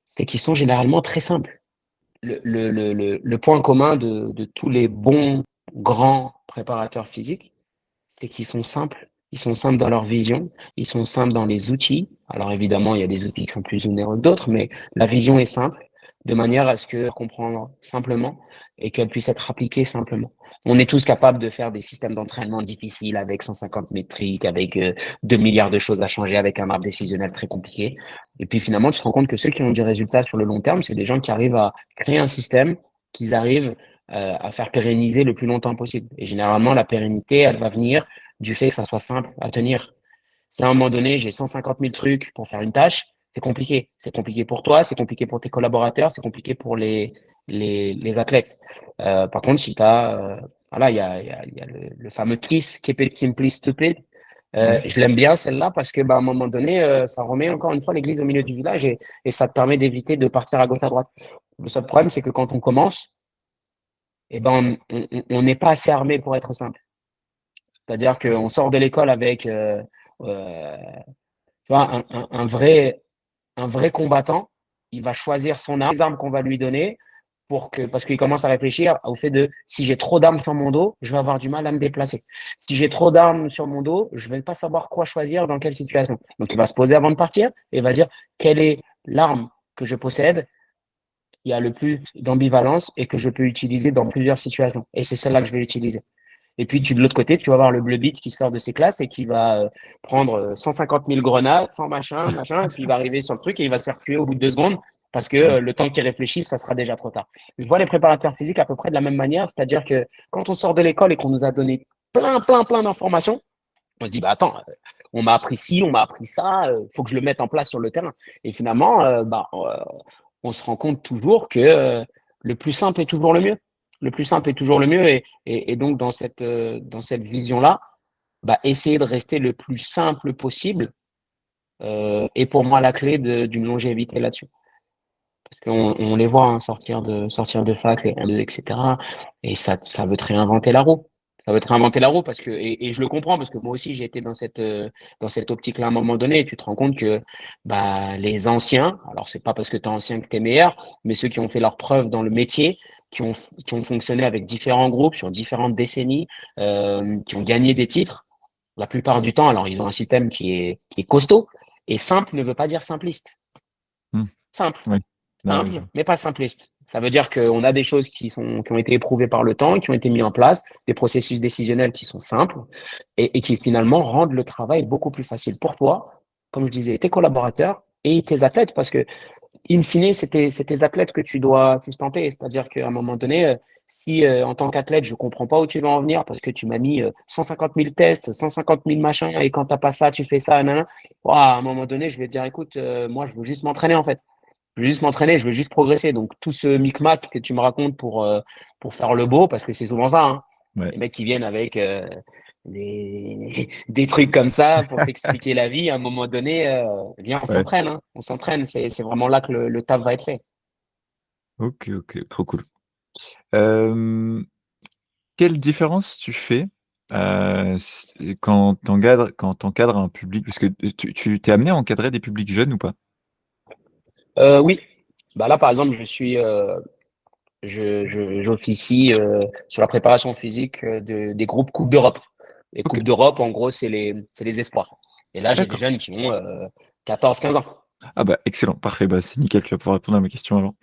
c'est qu'ils sont généralement très simples. Le point commun de tous les bons, grands préparateurs physiques, c'est qu'ils sont simples. Ils sont simples dans leur vision, ils sont simples dans les outils. Alors évidemment, il y a des outils qui sont plus onéreux que d'autres, mais la vision est simple, de manière à ce que comprendre simplement et qu'elle puisse être appliquée simplement. On est tous capables de faire des systèmes d'entraînement difficiles avec 150 métriques, avec 2 milliards de choses à changer, avec un arbre décisionnel très compliqué. Et puis finalement, tu te rends compte que ceux qui ont du résultat sur le long terme, c'est des gens qui arrivent à créer un système, qu'ils arrivent à faire pérenniser le plus longtemps possible. Et généralement, la pérennité, elle va venir du fait que ça soit simple à tenir. Si à un moment donné, j'ai 150 000 trucs pour faire une tâche, c'est compliqué. C'est compliqué pour toi, c'est compliqué pour tes collaborateurs, c'est compliqué pour les athlètes. Par contre, si tu as, voilà, il y a le fameux KISS, Keep it simply stupid.
Ouais.
Je l'aime bien celle-là parce que, bah, à un moment donné, ça remet encore une fois l'église au milieu du village et ça te permet d'éviter de partir à gauche à droite. Le seul problème, c'est que quand on commence, eh ben, on n'est pas assez armé pour être simple. C'est-à-dire qu'on sort de l'école avec euh, tu vois, un vrai combattant. Il va choisir son arme, les armes qu'on va lui donner parce qu'il commence à réfléchir au fait de si j'ai trop d'armes sur mon dos, je vais avoir du mal à me déplacer. Si j'ai trop d'armes sur mon dos, je vais pas savoir quoi choisir dans quelle situation. Donc il va se poser avant de partir et va dire quelle est l'arme que je possède qui a le plus d'ambivalence et que je peux utiliser dans plusieurs situations. Et c'est celle-là que je vais utiliser. Et puis, de l'autre côté, tu vas voir le bleu beat qui sort de ses classes et qui va prendre 150 000 grenades, sans machin, machin, et puis il va arriver sur le truc et il va se faire tuer au bout de 2 secondes parce que
Ouais.
le temps qu'il réfléchisse, ça sera déjà trop tard. Je vois les préparateurs physiques à peu près de la même manière, c'est-à-dire que quand on sort de l'école et qu'on nous a donné plein d'informations, on se dit, bah attends, on m'a appris ci, on m'a appris ça, faut que je le mette en place sur le terrain. Et finalement, on se rend compte toujours que le plus simple est toujours le mieux. Le plus simple est toujours le mieux. Et donc, dans cette vision-là, bah, essayer de rester le plus simple possible est pour moi la clé d'une longévité là-dessus. Parce qu'on les voit hein, sortir de fac, les 1-2, etc. Et ça veut te réinventer la roue. Ça veut te réinventer la roue parce que, et je le comprends parce que moi aussi j'ai été dans cette optique-là à un moment donné et tu te rends compte que bah, les anciens, alors c'est pas parce que tu es ancien que tu es meilleur, mais ceux qui ont fait leurs preuves dans le métier, qui ont fonctionné avec différents groupes sur différentes décennies, qui ont gagné des titres, la plupart du temps, alors ils ont un système qui est costaud et simple ne veut pas dire simpliste.
Mmh.
Simple
Ouais. Ah ouais, je
simple,
vois.
mais pas simpliste. Ça veut dire qu'on a des choses qui ont été éprouvées par le temps, qui ont été mis en place, des processus décisionnels qui sont simples et qui finalement rendent le travail beaucoup plus facile pour toi, comme je disais, tes collaborateurs et tes athlètes, parce que, in fine, c'est tes athlètes que tu dois sustenter. C'est-à-dire qu'à un moment donné, si en tant qu'athlète, je comprends pas où tu veux en venir parce que tu m'as mis 150 000 tests, 150 000 machins, et quand t'as pas ça, tu fais ça, nanana, ouah, à un moment donné, je vais te dire, écoute, moi, je veux juste m'entraîner en fait. Je veux juste m'entraîner, je veux juste progresser. Donc, tout ce micmac que tu me racontes pour faire le beau, parce que c'est souvent ça, hein.
Ouais.
Les mecs qui viennent avec des trucs comme ça pour t'expliquer la vie, à un moment donné, viens, on
Ouais.
s'entraîne, hein. On s'entraîne. C'est vraiment là que le taf va être fait.
OK, OK, trop cool. Hem, quelle différence tu fais, s quand tu encadres un public? Parce que tu t'es amené à encadrer des publics jeunes ou pas?
Oui. Bah là, par exemple, j'officie sur la préparation physique des groupes Coupe d'Europe. Les
OK,
Coupes d'Europe, en gros, c'est les espoirs. Et là, j'ai des
d'accord.
jeunes qui ont 14, 15 ans.
Ah bah, excellent, parfait, bah, c'est nickel, tu vas pouvoir répondre à ma question avant.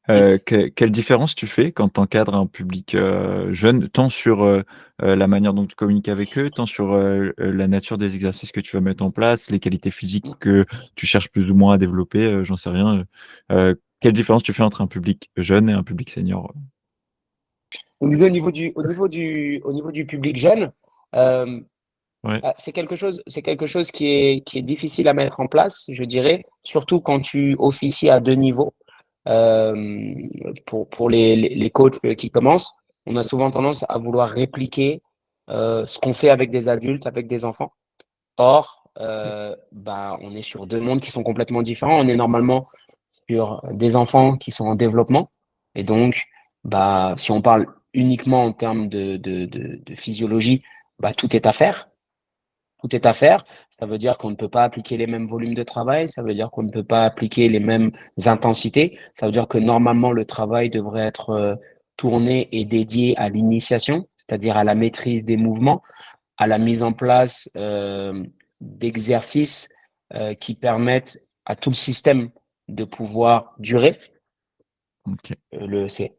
Quelle différence tu fais quand tu encadres un public, jeune, tant sur, la manière dont tu communiques avec eux, tant sur, la nature des exercices que tu vas mettre en place, les qualités physiques que tu cherches plus ou moins à développer, j'en sais rien, quelle différence tu fais entre un public jeune et un public senior?
Au niveau du public jeune, euh,
Ouais,
c'est quelque chose qui est difficile à mettre en place, je dirais, surtout quand tu officies à deux niveaux. Euh, pour les coachs qui commencent, on a souvent tendance à vouloir répliquer ce qu'on fait avec des adultes, avec des enfants. Or, bah, on est sur deux mondes qui sont complètement différents. On est normalement sur des enfants qui sont en développement. Et donc, bah, si on parle uniquement en termes de physiologie, bah, tout est à faire. Tout est à faire. Ça veut dire qu'on ne peut pas appliquer les mêmes volumes de travail. Ça veut dire qu'on ne peut pas appliquer les mêmes intensités. Ça veut dire que normalement, le travail devrait être tourné et dédié à l'initiation, c'est-à-dire à la maîtrise des mouvements, à la mise en place d'exercices qui permettent à tout le système de pouvoir durer.
OK.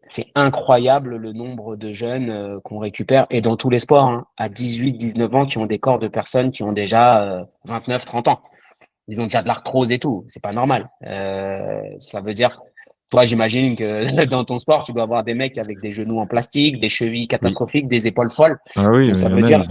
C'est incroyable le nombre de jeunes qu'on récupère, et dans tous les sports, hein, à 18-19 ans, qui ont des corps de personnes qui ont déjà 29-30 ans. Ils ont déjà de l'arthrose et tout. C'est pas normal. Ça veut dire, toi, j'imagine que dans ton sport, tu dois avoir des mecs avec des genoux en plastique, des chevilles
Oui.
catastrophiques, des épaules folles.
Ah oui,
Donc,
il
ça
y en
veut
a,
dire,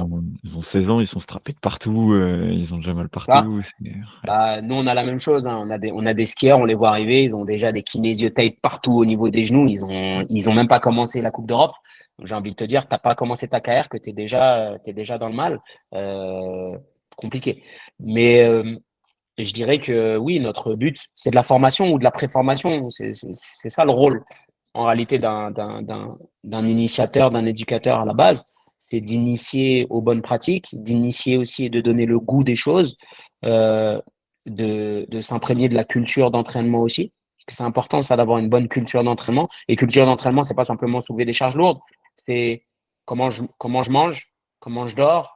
ils ont 16 ans, ils sont strappés de partout, ils ont déjà mal
ça,
partout, c'est ouais.
bah, nous, on a la même chose, hein. On a des skieurs, on les voit arriver, ils ont déjà des kinesiotapes partout au niveau des genoux. Ils ont même pas commencé la Coupe d'Europe. Donc, j'ai envie de te dire, t'as pas commencé ta carrière que t'es déjà dans le mal. Euh, Compliqué. Mais je dirais que oui, notre but, c'est de la formation ou de la préformation. C'est ça le rôle, en réalité, d'un initiateur, d'un éducateur à la base. C'est d'initier aux bonnes pratiques, d'initier aussi et de donner le goût des choses, euh, de s'imprégner de la culture d'entraînement aussi. Parce que c'est important, ça, d'avoir une bonne culture d'entraînement. Et culture d'entraînement, c'est pas simplement soulever des charges lourdes, c'est comment je mange, comment je dors,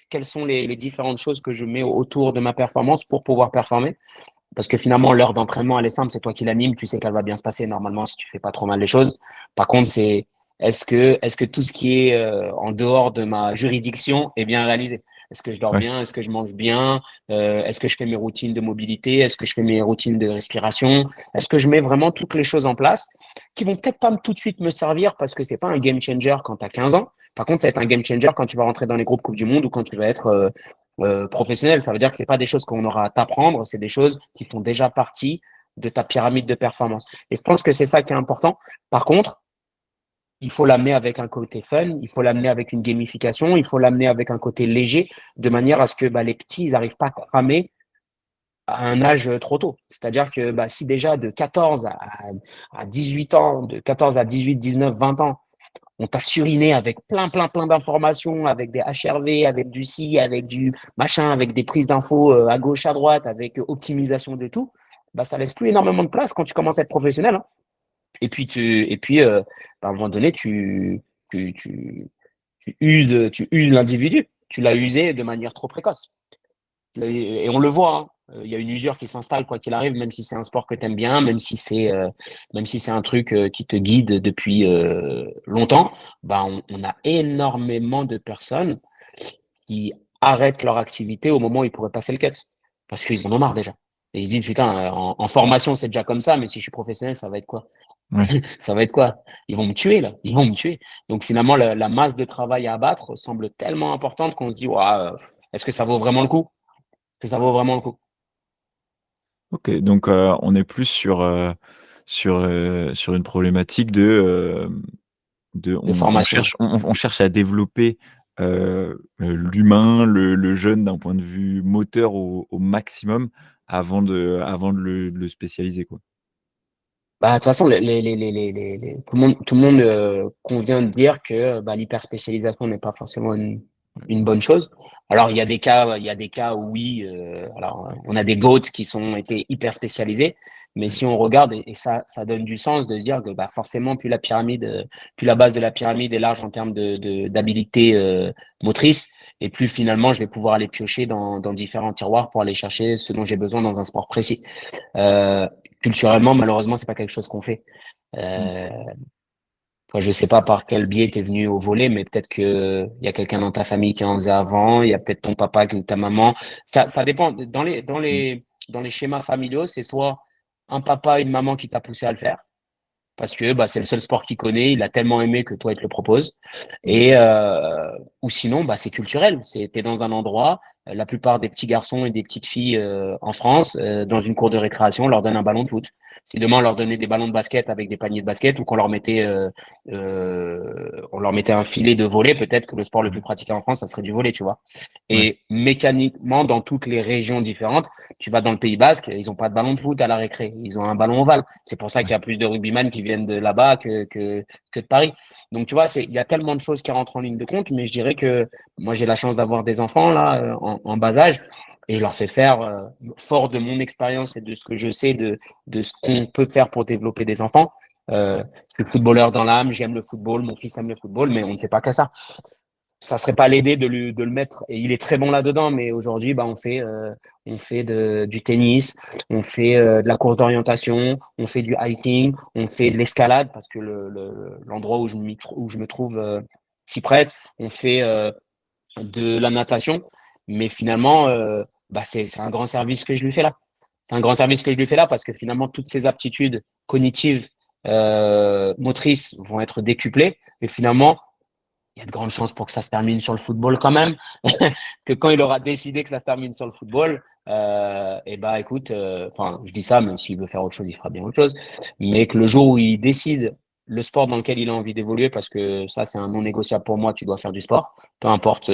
quelles sont les différentes choses que je mets autour de ma performance pour pouvoir performer. Parce que finalement, l'heure d'entraînement, elle est simple, c'est toi qui l'anime, tu sais qu'elle va bien se passer normalement si tu fais pas trop mal les choses. Par contre, c'est est-ce que tout ce qui est en dehors de ma juridiction est bien réalisé? Est-ce que je dors
Ouais,
bien? Est-ce que je mange bien? Est-ce que je fais mes routines de mobilité? Est-ce que je fais mes routines de respiration? Est-ce que je mets vraiment toutes les choses en place qui vont peut-être pas tout de suite me servir parce que c'est pas un game changer quand tu as 15 ans. Par contre, ça va être un game changer quand tu vas rentrer dans les groupes Coupe du Monde ou quand tu vas être professionnel. Ça veut dire que c'est pas des choses qu'on aura à t'apprendre, c'est des choses qui font déjà partie de ta pyramide de performance. Et je pense que c'est ça qui est important. Par contre, il faut l'amener avec un côté fun, il faut l'amener avec une gamification, il faut l'amener avec un côté léger, de manière à ce que bah, les petits, ils n'arrivent pas à cramer à un âge trop tôt. C'est-à-dire que bah, si déjà de 14 à 18 ans, de 14 à 18, 19, 20 ans, on t'a suriné avec plein, plein, plein d'informations, avec des HRV, avec du ci, avec du machin, avec des prises d'infos à gauche, à droite, avec optimisation de tout, bah, ça laisse plus énormément de place quand tu commences à être professionnel, hein. Et puis, bah, à un moment donné, tu uses l'individu. Tu l'as usé de manière trop précoce. Et on le voit, hein. Il y a une usure qui s'installe quoi qu'il arrive, même si c'est un sport que tu aimes bien, même si c'est un truc qui te guide depuis longtemps. Bah, on a énormément de personnes qui arrêtent leur activité au moment où ils pourraient passer le cut parce qu'ils en ont marre déjà. Et ils se disent, putain, en formation, c'est déjà comme ça, mais si je suis professionnel, ça va être quoi?
ouais.
Ça va être quoi? Ils vont me tuer, là. Ils vont me tuer. Donc, finalement, la masse de travail à abattre semble tellement importante qu'on se dit, ouah, est-ce que ça vaut vraiment le coup? Est-ce que ça vaut vraiment le coup?
OK, donc on est plus sur une problématique de
De
on
formation.
cherche on cherche à développer, l'humain, le jeune d'un point de vue moteur au maximum avant de le spécialiser, quoi.
Bah, de toute façon, tout le monde convient de dire que bah, l'hyperspécialisation n'est pas forcément une bonne chose. Alors, il y a des cas où oui, alors, on a des GOAT qui sont été hyper spécialisés, mais si on regarde, et ça donne du sens de dire que bah, forcément, plus la base de la pyramide est large en termes d'habilité motrice, et plus finalement, je vais pouvoir aller piocher dans différents tiroirs pour aller chercher ce dont j'ai besoin dans un sport précis. Euh, Culturellement, malheureusement, c'est pas quelque chose qu'on fait.
Mmh.
Euh, Toi, je sais pas par quel biais t'es venu au volley, mais peut-être que il y a quelqu'un dans ta famille qui en faisait avant, il y a peut-être ton papa ou ta maman. Ça dépend.
Mmh.
Dans les schémas familiaux, c'est soit un papa, une maman qui t'a poussé à le faire parce que bah, c'est le seul sport qu'il connaît, il a tellement aimé que toi, il te le propose.
Mmh.
Et ou sinon, bah, c'est culturel. T'es dans un endroit, la plupart des petits garçons et des petites filles en France, dans une cour de récréation, on leur donne un ballon de foot. Si demain on leur donnait des ballons de basket avec des paniers de basket ou on leur mettait un filet de volley, peut-être que le sport le plus
Mmh.
pratiqué en France, ça serait du volley, tu vois.
Ouais.
Et mécaniquement, dans toutes les régions différentes, tu vas dans le Pays Basque, ils ont pas de ballon de foot à la récré, ils ont un ballon ovale. C'est pour ça qu'il
Ouais.
y a plus de rugbyman qui viennent de là-bas que de Paris. Donc, tu vois, il y a tellement de choses qui rentrent en ligne de compte, mais je dirais que moi, j'ai la chance d'avoir des enfants là, en bas âge, et je leur fais faire, fort de mon expérience et de ce que je sais de ce qu'on peut faire pour développer des enfants. Je suis footballeur dans l'âme, j'aime le football, mon fils aime le football, mais on ne fait pas que ça serait pas l'aider de le mettre. Et il est très bon là-dedans, mais aujourd'hui, bah, on fait du tennis, on fait de la course d'orientation, on fait du hiking, on fait de l'escalade parce que l'endroit où je me trouve s'y prête, on fait de la natation, mais finalement, bah, c'est un grand service que je lui fais là. C'est un grand service que je lui fais là parce que finalement, toutes ces aptitudes cognitives, motrices vont être décuplées et finalement, il y a de grandes chances pour que ça se termine sur le football quand même. Que quand il aura décidé que ça se termine sur le football, et bah écoute, enfin je dis ça, mais s'il veut faire autre chose, il fera bien autre chose. Mais que le jour où il décide le sport dans lequel il a envie d'évoluer, parce que ça c'est un non négociable pour moi, tu dois faire du sport, peu importe,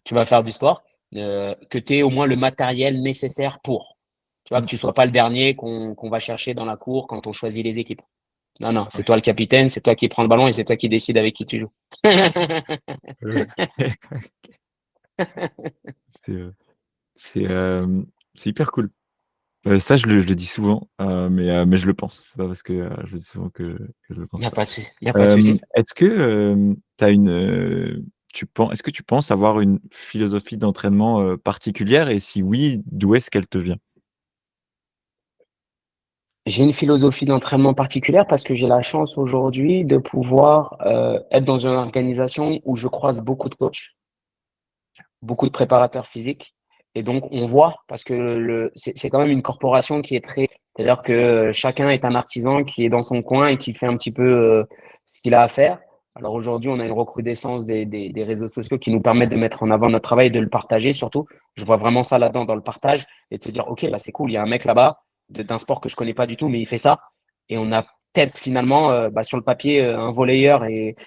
tu vas faire du sport, que tu aies au moins le matériel nécessaire pour. Tu vois, que
Mmh.
tu sois pas le dernier qu'on va chercher dans la cour quand on choisit les équipes. Non, non, c'est
Ouais.
toi le capitaine, c'est toi qui prends le ballon et c'est toi qui décides avec qui tu joues.
Ouais. C'est, c'est, c'est hyper cool. Ça, je le dis souvent, mais je le pense. C'est pas parce que, je le dis souvent que je le
Il
pense
n'y a
pas.
pas de souci. Il y a pas de souci.
Est-ce que, tu une, est-ce que tu penses avoir une philosophie d'entraînement, particulière et si oui, d'où est-ce qu'elle te vient?
J'ai une philosophie d'entraînement particulière parce que j'ai la chance aujourd'hui de pouvoir être dans une organisation où je croise beaucoup de coachs, beaucoup de préparateurs physiques. Et donc, on voit, parce que c'est quand même une corporation qui est très. C'est-à-dire que chacun est un artisan qui est dans son coin et qui fait un petit peu ce qu'il a à faire. Alors aujourd'hui, on a une recrudescence des réseaux sociaux qui nous permettent de mettre en avant notre travail et de le partager surtout. Je vois vraiment ça là-dedans, dans le partage, et de se dire, OK, bah, c'est cool, il y a un mec là-bas d'un sport que je connais pas du tout, mais il fait ça. Et on a peut-être finalement, bah, sur le papier, un volleyeur et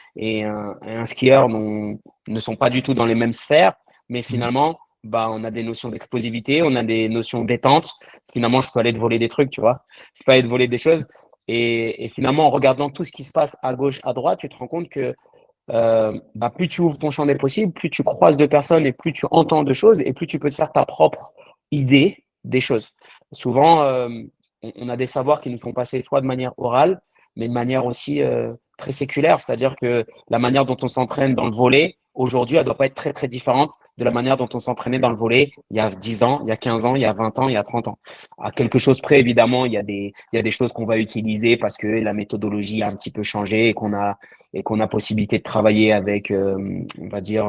un skieur ne sont pas du tout dans les mêmes sphères, mais
Mmh.
finalement, bah, on a des notions d'explosivité, on a des notions de détente. Finalement, je peux aller te voler des trucs, tu vois. Je peux aller te voler des choses. Et finalement, en regardant tout ce qui se passe à gauche, à droite, tu te rends compte que bah, plus tu ouvres ton champ des possibles, plus tu croises de personnes et plus tu entends de choses et plus tu peux te faire ta propre idée des choses. Souvent, on a des savoirs qui nous sont passés soit de manière orale, mais de manière aussi très séculaire, c'est-à-dire que la manière dont on s'entraîne dans le volley, aujourd'hui, elle doit pas être très, très différente de la manière dont on s'entraînait dans le volley il y a 10 ans, il y a 15 ans, il y a 20 ans, il y a 30 ans. À quelque chose près, évidemment, il y a des choses qu'on va utiliser parce que la méthodologie a un petit peu changé et qu'on a possibilité de travailler avec, on va dire,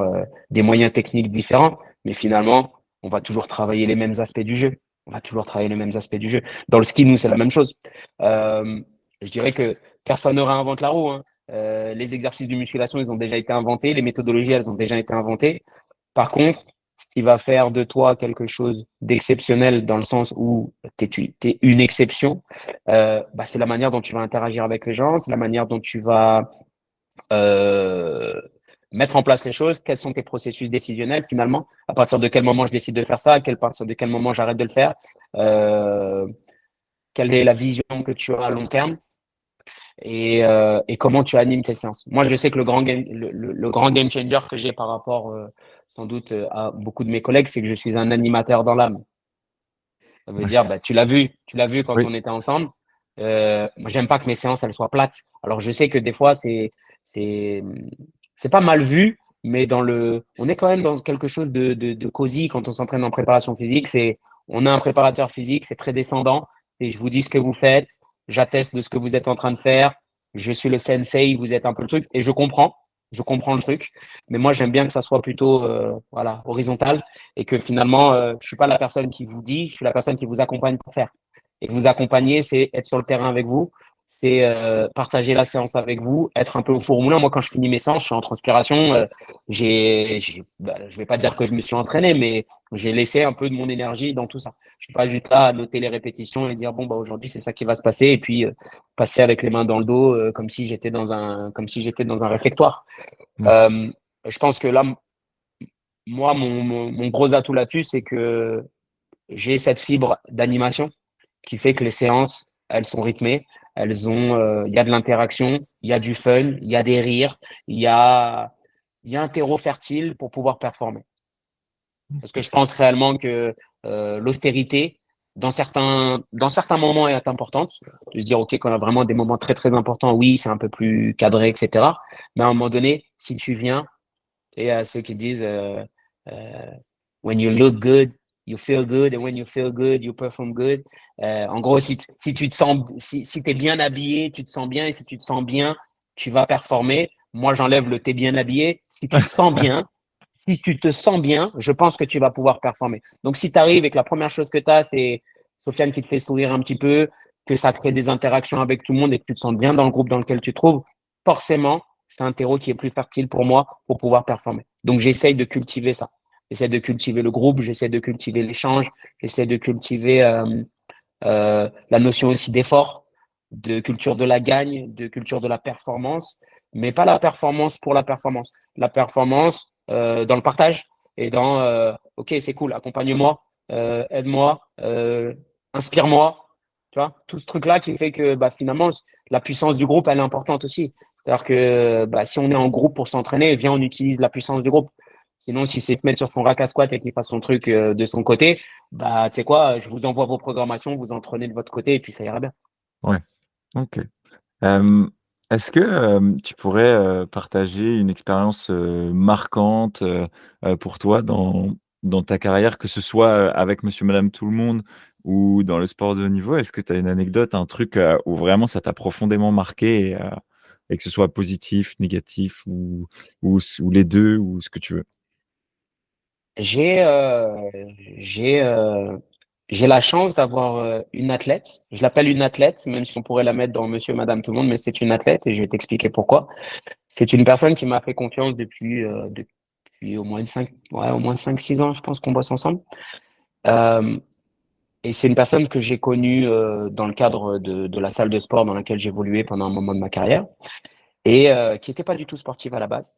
des moyens techniques différents. Mais finalement, on va toujours travailler les mêmes aspects du jeu. On va toujours travailler les mêmes aspects du jeu. Dans le ski, nous, c'est la même chose. Je dirais que personne ne réinvente la roue, hein. Les exercices de musculation, ils ont déjà été inventés. Les méthodologies, elles ont déjà été inventées. Par contre, ce qui va faire de toi quelque chose d'exceptionnel dans le sens où tu es une exception, bah, c'est la manière dont tu vas interagir avec les gens, c'est la manière dont tu vas euh, mettre en place les choses, quels sont tes processus décisionnels finalement, à partir de quel moment je décide de faire ça, à partir de quel moment j'arrête de le faire, euh, quelle est la vision que tu as à long terme et comment tu animes tes séances. Moi, je sais que le grand game changer que j'ai par rapport sans doute à beaucoup de mes collègues, c'est que je suis un animateur dans l'âme. Ça veut
Ouais.
dire, bah, tu l'as vu quand
Oui.
on était ensemble. Moi, j'aime pas que mes séances elles soient plates. Alors, je sais que des fois, c'est, c'est pas mal vu, mais on est quand même dans quelque chose de cosy quand on s'entraîne en préparation physique. On a un préparateur physique, c'est très descendant. Et je vous dis ce que vous faites. j'atteste de ce que vous êtes en train de faire, je suis le sensei, vous êtes un peu le truc, et je comprends le truc, mais moi j'aime bien que ça soit plutôt voilà, horizontal et que finalement je suis pas la personne qui vous dit, je suis la personne qui vous accompagne pour faire. Et vous accompagner, c'est être sur le terrain avec vous, c'est partager la séance avec vous, être un peu au four au moulin. Moi, quand je finis mes séances, je suis en transpiration. Je vais pas dire que je me suis entraîné, mais j'ai laissé un peu de mon énergie dans tout ça. Je suis pas juste là à noter les répétitions et dire bon bah aujourd'hui c'est ça qui va se passer et puis passer avec les mains dans le dos comme si j'étais dans un réfectoire.
Ouais.
Euh, je pense que là, moi, mon gros atout là-dessus, c'est que j'ai cette fibre d'animation qui fait que les séances, elles sont rythmées, il y a de l'interaction, il y a du fun, il y a des rires, il y a, il y a un terreau fertile pour pouvoir performer. Parce que je pense réellement que l'austérité, dans certains moments, est importante. De se dire, OK, quand on a vraiment des moments très, très importants, oui, c'est un peu plus cadré, etc. Mais à un moment donné, si tu viens, il y a ceux qui disent euh, when you look good, you feel good, and when you feel good, you perform good. En gros, si tu te sens, si tu es bien habillé, tu te sens bien, et si tu te sens bien, tu vas performer. Moi, j'enlève le t'es bien habillé. Si tu te sens bien, si tu te sens bien, je pense que tu vas pouvoir performer. Donc, si tu arrives et que la première chose que tu as, c'est Sofiane qui te fait sourire un petit peu, que ça crée des interactions avec tout le monde et que tu te sens bien dans le groupe dans lequel tu te trouves, forcément, c'est un terreau qui est plus fertile pour moi pour pouvoir performer. Donc, j'essaye de cultiver ça. J'essaie de cultiver le groupe, j'essaie de cultiver l'échange, j'essaie de cultiver la notion aussi d'effort, de culture de la gagne, de culture de la performance, mais pas la performance pour la performance. La performance dans le partage et dans OK, c'est cool, accompagne-moi, aide-moi, inspire-moi. Tu vois, tout ce truc-là qui fait que bah, finalement, la puissance du groupe, elle est importante aussi. C'est-à-dire que bah, si on est en groupe pour s'entraîner, viens, on utilise la puissance du groupe. Sinon, si c'est te mettre sur son rack à squat et qu'il fasse son truc de son côté, bah, tu sais quoi, je vous envoie vos programmations, vous entraînez de votre côté et puis ça ira bien.
Ouais, OK. Hem, est-ce que, tu pourrais, partager une expérience, marquante, pour toi dans ta carrière, que ce soit, avec Monsieur Madame Tout le monde ou dans le sport de haut niveau? Est-ce que tu as une anecdote, un truc, où vraiment ça t'a profondément marqué et que ce soit positif, négatif ou les 2 ou ce que tu veux?
J'ai euh, j'ai euh, j'ai la chance d'avoir une athlète. Je l'appelle une athlète, même si on pourrait la mettre dans Monsieur et Madame Tout le monde, mais c'est une athlète et je vais t'expliquer pourquoi. C'est une personne qui m'a fait confiance depuis au moins 5-6 ans, je pense qu'on bosse ensemble. Euh, et c'est une personne que j'ai connue dans le cadre de la salle de sport dans laquelle j'évoluais pendant un moment de ma carrière et qui n'était pas du tout sportive à la base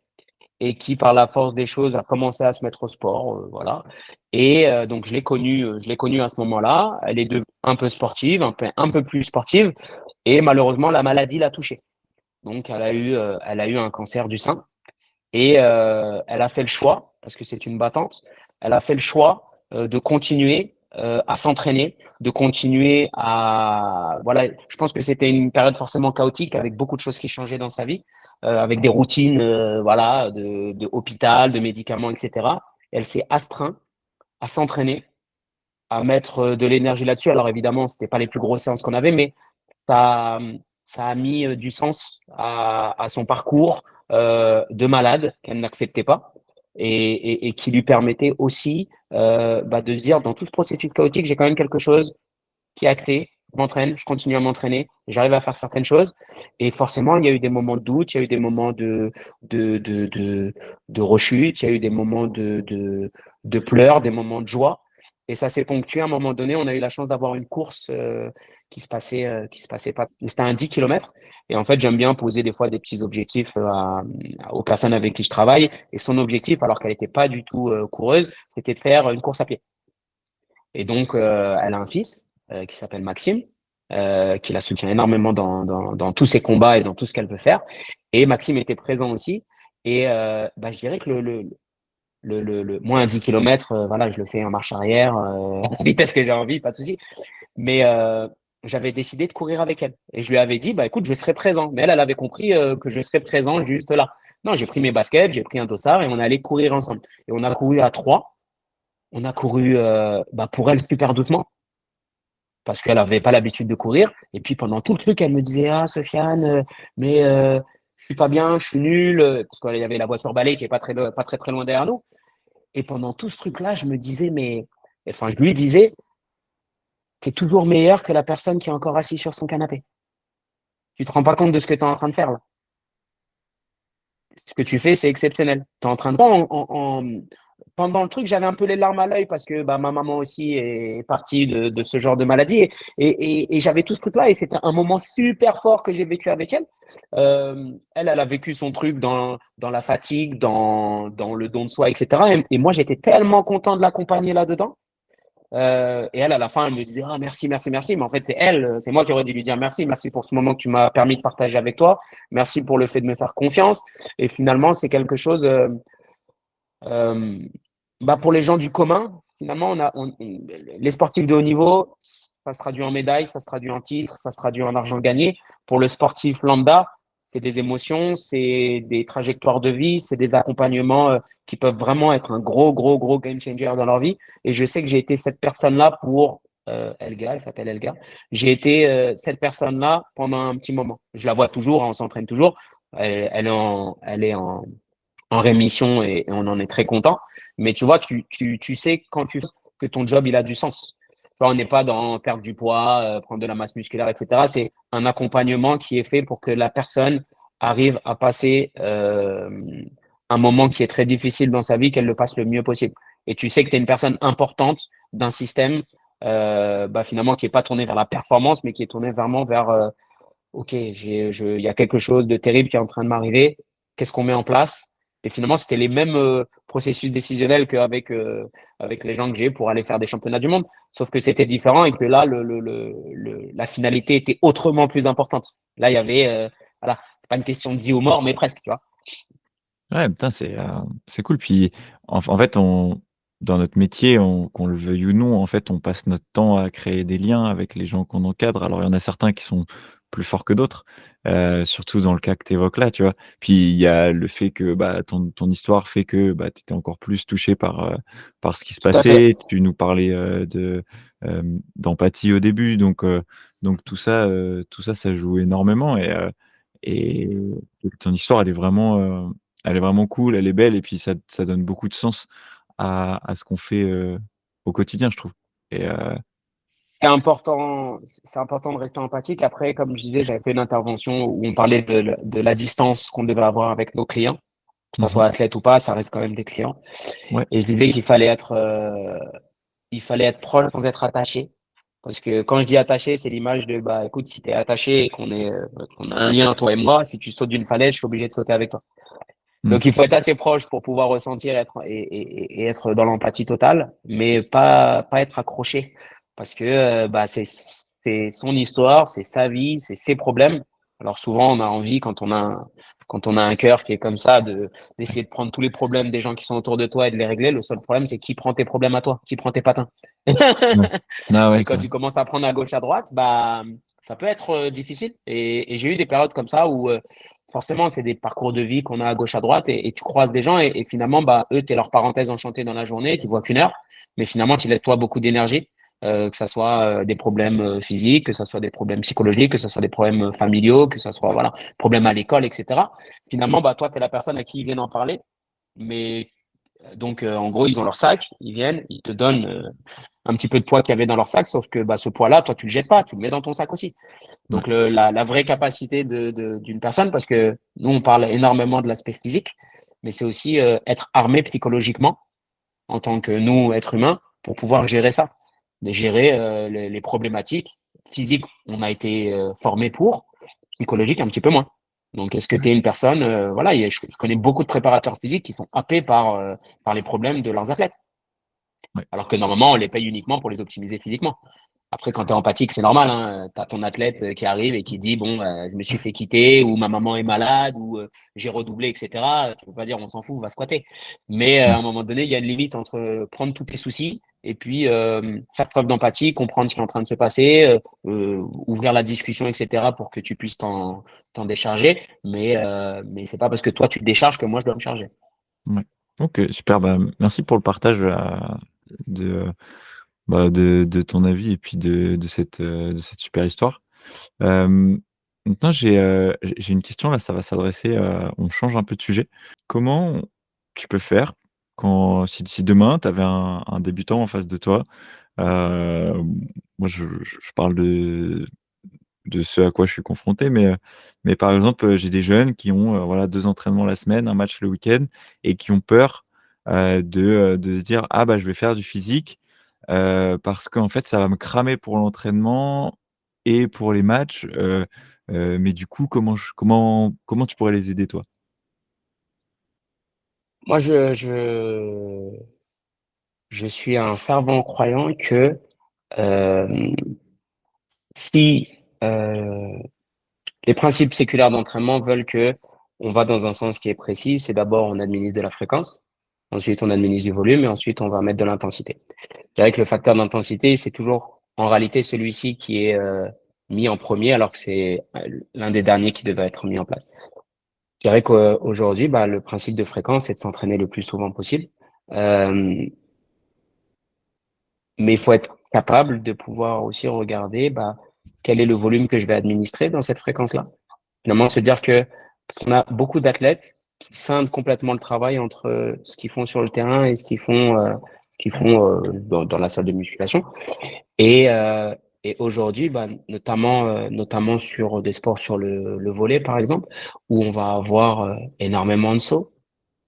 et qui, par la force des choses, a commencé à se mettre au sport, voilà. Et donc je l'ai connue à ce moment-là. Elle est devenue un peu sportive, un peu plus sportive, et malheureusement la maladie l'a touchée. Donc elle a eu un cancer du sein et elle a fait le choix, parce que c'est une battante, elle a fait le choix de continuer à s'entraîner, de continuer à... Voilà, je pense que c'était une période forcément chaotique avec beaucoup de choses qui changeaient dans sa vie, avec des routines voilà, de hôpital, de médicaments, etc. Elle s'est astreinte à s'entraîner, à mettre de l'énergie là-dessus. Alors évidemment, c'était pas les plus grosses séances qu'on avait, mais ça, ça a mis du sens à son parcours de malade qu'elle n'acceptait pas et qui lui permettait aussi bah, de se dire dans tout ce processus chaotique, j'ai quand même quelque chose qui est acté. Je m'entraîne, je continue à m'entraîner, j'arrive à faire certaines choses. Et forcément, il y a eu des moments de doute, il y a eu des moments de, de, de, de rechute, il y a eu des moments de pleurs, des moments de joie. Et ça s'est ponctué à un moment donné. On a eu la chance d'avoir une course qui se passait pas. C'était un 10 km. Et en fait, j'aime bien poser des fois des petits objectifs aux personnes avec qui je travaille. Et son objectif, alors qu'elle n'était pas du tout coureuse, c'était de faire une course à pied. Et donc, elle a un fils qui s'appelle Maxime, qui la soutient énormément dans tous ses combats et dans tout ce qu'elle veut faire. Et Maxime était présent aussi. Et bah, je dirais que moins 10 km, voilà, je le fais en marche arrière, à la vitesse que j'ai envie, pas de souci. Mais j'avais décidé de courir avec elle. Et je lui avais dit, bah écoute, je serai présent. Mais elle avait compris que je serais présent juste là. Non, j'ai pris mes baskets, j'ai pris un dossard et on allait courir ensemble. Et on a couru à trois. On a couru bah, pour elle super doucement parce qu'elle avait pas l'habitude de courir. Et puis pendant tout le truc, elle me disait: «Ah Sofiane, mais je suis pas bien, je suis nul», parce qu'il y avait la voiture balai qui est pas très, très loin derrière nous. Et pendant tout ce truc-là, je me disais: «Mais» enfin, je lui disais: «Tu es toujours meilleur que la personne qui est encore assise sur son canapé. Tu te rends pas compte de ce que tu es en train de faire là. Ce que tu fais, c'est exceptionnel. Tu es en train de» pendant le truc, j'avais un peu les larmes à l'œil parce que, bah, ma maman aussi est partie de ce genre de maladie et j'avais tout ce truc-là et c'était un moment super fort que j'ai vécu avec elle. Elle a vécu son truc dans la fatigue, dans le don de soi et cetera et moi, j'étais tellement content de l'accompagner là-dedans. Et elle, à la fin, elle me disait: «Ah merci, merci, merci», mais en fait, c'est elle, c'est moi qui aurais dû lui dire: «Merci, merci pour ce moment que tu m'as permis de partager avec toi. Merci pour le fait de me faire confiance» et finalement, c'est quelque chose, Hem, bah, pour les gens du commun, finalement, on les sportifs de haut niveau, ça se traduit en médailles, ça se traduit en titres, ça se traduit en argent gagné. Pour le sportif lambda, c'est des émotions, c'est des trajectoires de vie, c'est des accompagnements, qui peuvent vraiment être un gros, gros, gros game changer dans leur vie et je sais que j'ai été cette personne-là pour, Elga, elle s'appelle Elga. J'ai été, cette personne-là pendant un petit moment. Je la vois toujours, hein, on s'entraîne toujours. Elle est en rémission et on en est très content. Mais tu vois, tu sais quand tu sais que ton job, il a du sens. Tu vois, on n'est pas dans perdre du poids, prendre de la masse musculaire, etc. C'est un accompagnement qui est fait pour que la personne arrive à passer un moment qui est très difficile dans sa vie, qu'elle le passe le mieux possible. Et tu sais que tu es une personne importante d'un système bah, finalement qui n'est pas tourné vers la performance, mais qui est tourné vraiment vers OK, il y a quelque chose de terrible qui est en train de m'arriver. Qu'est-ce qu'on met en place? Et finalement, c'était les mêmes processus décisionnels qu'avec avec les gens que j'ai pour aller faire des championnats du monde. Sauf que c'était différent et que là, la finalité était autrement plus importante. Là, il y avait, voilà, pas une question de vie ou mort, mais presque, tu vois.
Ouais, putain, c'est cool. Puis, en fait, on dans notre métier, qu'on le veuille ou non, en fait, on passe notre temps à créer des liens avec les gens qu'on encadre. Alors, il y en a certains qui sont plus forts que d'autres, surtout dans le cas que tu évoques là, tu vois? Puis, il y a le fait que, bah, ton histoire fait que, bah, tu étais encore plus touché par ce qui se
Tout à fait.
passait. Tu nous parlais, d'empathie au début, donc tout ça, ça joue énormément et ton histoire, elle est vraiment cool, elle est belle et puis ça donne beaucoup de sens à ce qu'on fait, au quotidien, je trouve et
C'est important de rester empathique. Après, comme je disais, j'avais fait une intervention où on parlait de la distance qu'on devait avoir avec nos clients, que ça
mmh
soit athlète ou pas, ça reste quand même des clients.
ouais,
Et je disais qu'il fallait être proche sans être attaché. Parce que quand je dis attaché, c'est l'image de, bah, écoute, si tu es attaché et qu'on a un lien, toi et moi, si tu sautes d'une falaise, je suis obligé de sauter avec toi.
mmh,
Donc, il faut être assez proche pour pouvoir ressentir et être dans l'empathie totale, mais pas être accroché. Parce que, bah, c'est son histoire, c'est sa vie, c'est ses problèmes. Alors, souvent, on a envie, quand on a un cœur qui est comme ça, d'essayer de prendre tous les problèmes des gens qui sont autour de toi et de les régler. Le seul problème, c'est qui prend tes problèmes à toi, qui prend tes patins.
ouais. Ah ouais,
Et
c'est
quand
vrai.
tu commences à prendre à gauche, à droite, bah, ça peut être difficile. Et j'ai eu des périodes comme ça où forcément, c'est des parcours de vie qu'on a à gauche, à droite, et tu croises des gens, et finalement, bah, eux, tu es leur parenthèse enchantée dans la journée, tu vois qu'une heure, mais finalement, tu laisses toi beaucoup d'énergie, que ça soit des problèmes physiques, que ça soit des problèmes psychologiques, que ça soit des problèmes familiaux, que ça soit voilà, problèmes à l'école, etc. Finalement, bah, toi, tu es la personne à qui ils viennent en parler, mais donc, en gros, ils ont leur sac, ils viennent, ils te donnent un petit peu de poids qu'il y avait dans leur sac, sauf que bah, ce poids-là, toi, tu le jettes pas, tu le mets dans ton sac aussi.
Ouais,
Donc, la vraie capacité d'une personne, parce que nous, on parle énormément de l'aspect physique, mais c'est aussi être armé psychologiquement en tant que nous, êtres humains, pour pouvoir gérer ça, de gérer les problématiques physiques. On a été formé pour, psychologique un petit peu moins. Donc, est-ce que tu es une personne, voilà, je connais beaucoup de préparateurs physiques qui sont happés par les problèmes de leurs athlètes,
ouais.
alors que normalement, on les paye uniquement pour les optimiser physiquement. Après, quand tu es empathique, c'est normal, hein. Tu as ton athlète qui arrive et qui dit, bon, je me suis fait quitter, ou ma maman est malade, ou j'ai redoublé, etc. Tu peux pas dire, on s'en fout, on va squatter. Mais
Mmh.
à un moment donné, il y a une limite entre prendre tous tes soucis et puis faire preuve d'empathie, comprendre ce qui est en train de se passer, ouvrir la discussion, etc. pour que tu puisses t'en décharger. Mais c'est pas parce que toi, tu te décharges que moi, je dois me charger.
Ouais. OK, super, bah, merci pour le partage, de bah, de ton avis et puis de cette super histoire. Maintenant j'ai une question là, ça va s'adresser, on change un peu de sujet. Comment tu peux faire quand si demain tu avais un débutant en face de toi, heu, moi je parle de ce à quoi je suis confronté, mais par exemple, j'ai des jeunes qui ont, voilà 2 entraînements la semaine, un match le week-end et qui ont peur, de se dire: «Ah bah, je vais faire du physique, parce qu'en fait ça va me cramer pour l'entraînement et pour les matchs», mais du coup comment tu pourrais les aider toi?
Moi, je suis un fervent croyant que, hem, si, les principes séculaires d'entraînement veulent que on va dans un sens qui est précis, c'est d'abord on administre de la fréquence, ensuite on administre du volume et ensuite on va mettre de l'intensité. Je dirais que le facteur d'intensité, c'est toujours en réalité celui-ci qui est, mis en premier alors que c'est, l'un des derniers qui devait être mis en place. Je dirais qu'aujourd'hui, bah, le principe de fréquence, c'est de s'entraîner le plus souvent possible. Euh, mais il faut être capable de pouvoir aussi regarder bah, quel est le volume que je vais administrer dans cette fréquence-là. Finalement, se dire que parce qu'on a beaucoup d'athlètes qui scindent complètement le travail entre ce qu'ils font sur le terrain et ce qu'ils font dans la salle de musculation. Et, euh, et aujourd'hui, bah, notamment sur des sports sur le volley, par exemple, où on va avoir énormément de sauts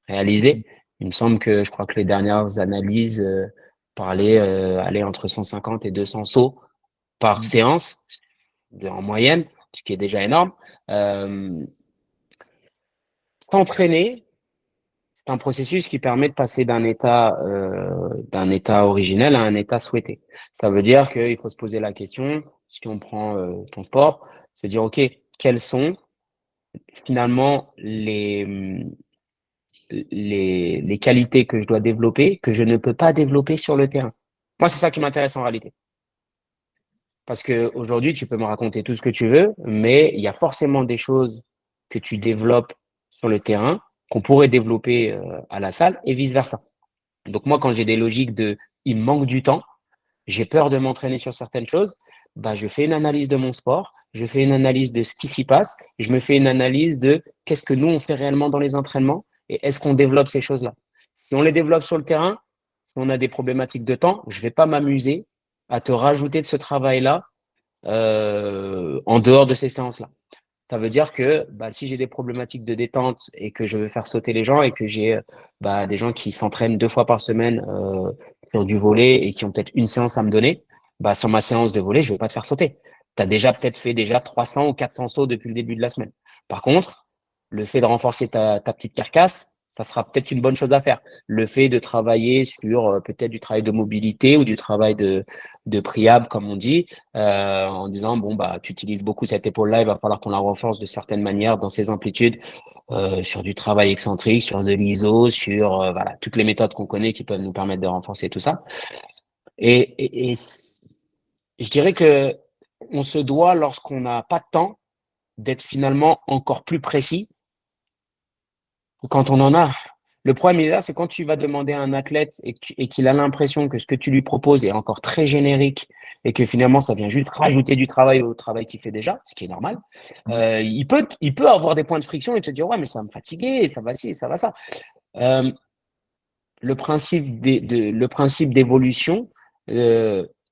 réalisés. Il me semble que je crois que les dernières analyses parlaient aller entre 150 et 200 sauts par
Mmh.
séance en moyenne, ce qui est déjà énorme. Euh, S'entraîner, c'est un processus qui permet de passer d'un état originel à un état souhaité. Ça veut dire qu'il faut se poser la question, si on prend ton sport, se dire, OK, quelles sont finalement les qualités que je dois développer, que je ne peux pas développer sur le terrain. Moi, c'est ça qui m'intéresse en réalité. Parce que aujourd'hui, tu peux me raconter tout ce que tu veux, mais il y a forcément des choses que tu développes sur le terrain qu'on pourrait développer à la salle et vice-versa. Donc moi, quand j'ai des logiques de il me manque du temps, j'ai peur de m'entraîner sur certaines choses, bah, je fais une analyse de mon sport, je fais une analyse de ce qui s'y passe, je me fais une analyse de qu'est-ce que nous, on fait réellement dans les entraînements et est-ce qu'on développe ces choses-là. Si on les développe sur le terrain, si on a des problématiques de temps, je ne vais pas m'amuser à te rajouter de ce travail-là en dehors de ces séances-là. Ça veut dire que bah, si j'ai des problématiques de détente et que je veux faire sauter les gens et que j'ai bah, des gens qui s'entraînent 2 fois par semaine sur du volley et qui ont peut-être une séance à me donner, bah, sur ma séance de volley, je vais pas te faire sauter. Tu as déjà peut-être fait déjà 300 ou 400 sauts depuis le début de la semaine. Par contre, le fait de renforcer ta petite carcasse, ça sera peut-être une bonne chose à faire. Le fait de travailler sur peut-être du travail de mobilité ou du travail de priable, comme on dit, en disant bon bah tu utilises beaucoup cette épaule-là, il va falloir qu'on la renforce de certaines manières dans ses amplitudes, sur du travail excentrique, sur de l'iso, sur voilà toutes les méthodes qu'on connaît qui peuvent nous permettre de renforcer tout ça. Et je dirais que on se doit lorsqu'on n'a pas de temps d'être finalement encore plus précis quand on en a. Le problème il est là, c'est quand tu vas demander à un athlète et qu'il a l'impression que ce que tu lui proposes est encore très générique et que finalement ça vient juste rajouter du travail au travail qu'il fait déjà, ce qui est normal.
Mmh.
Il peut avoir des points de friction et te dire ouais mais ça va me fatiguer, ça va ci, ça va ça. Euh, le principe d'évolution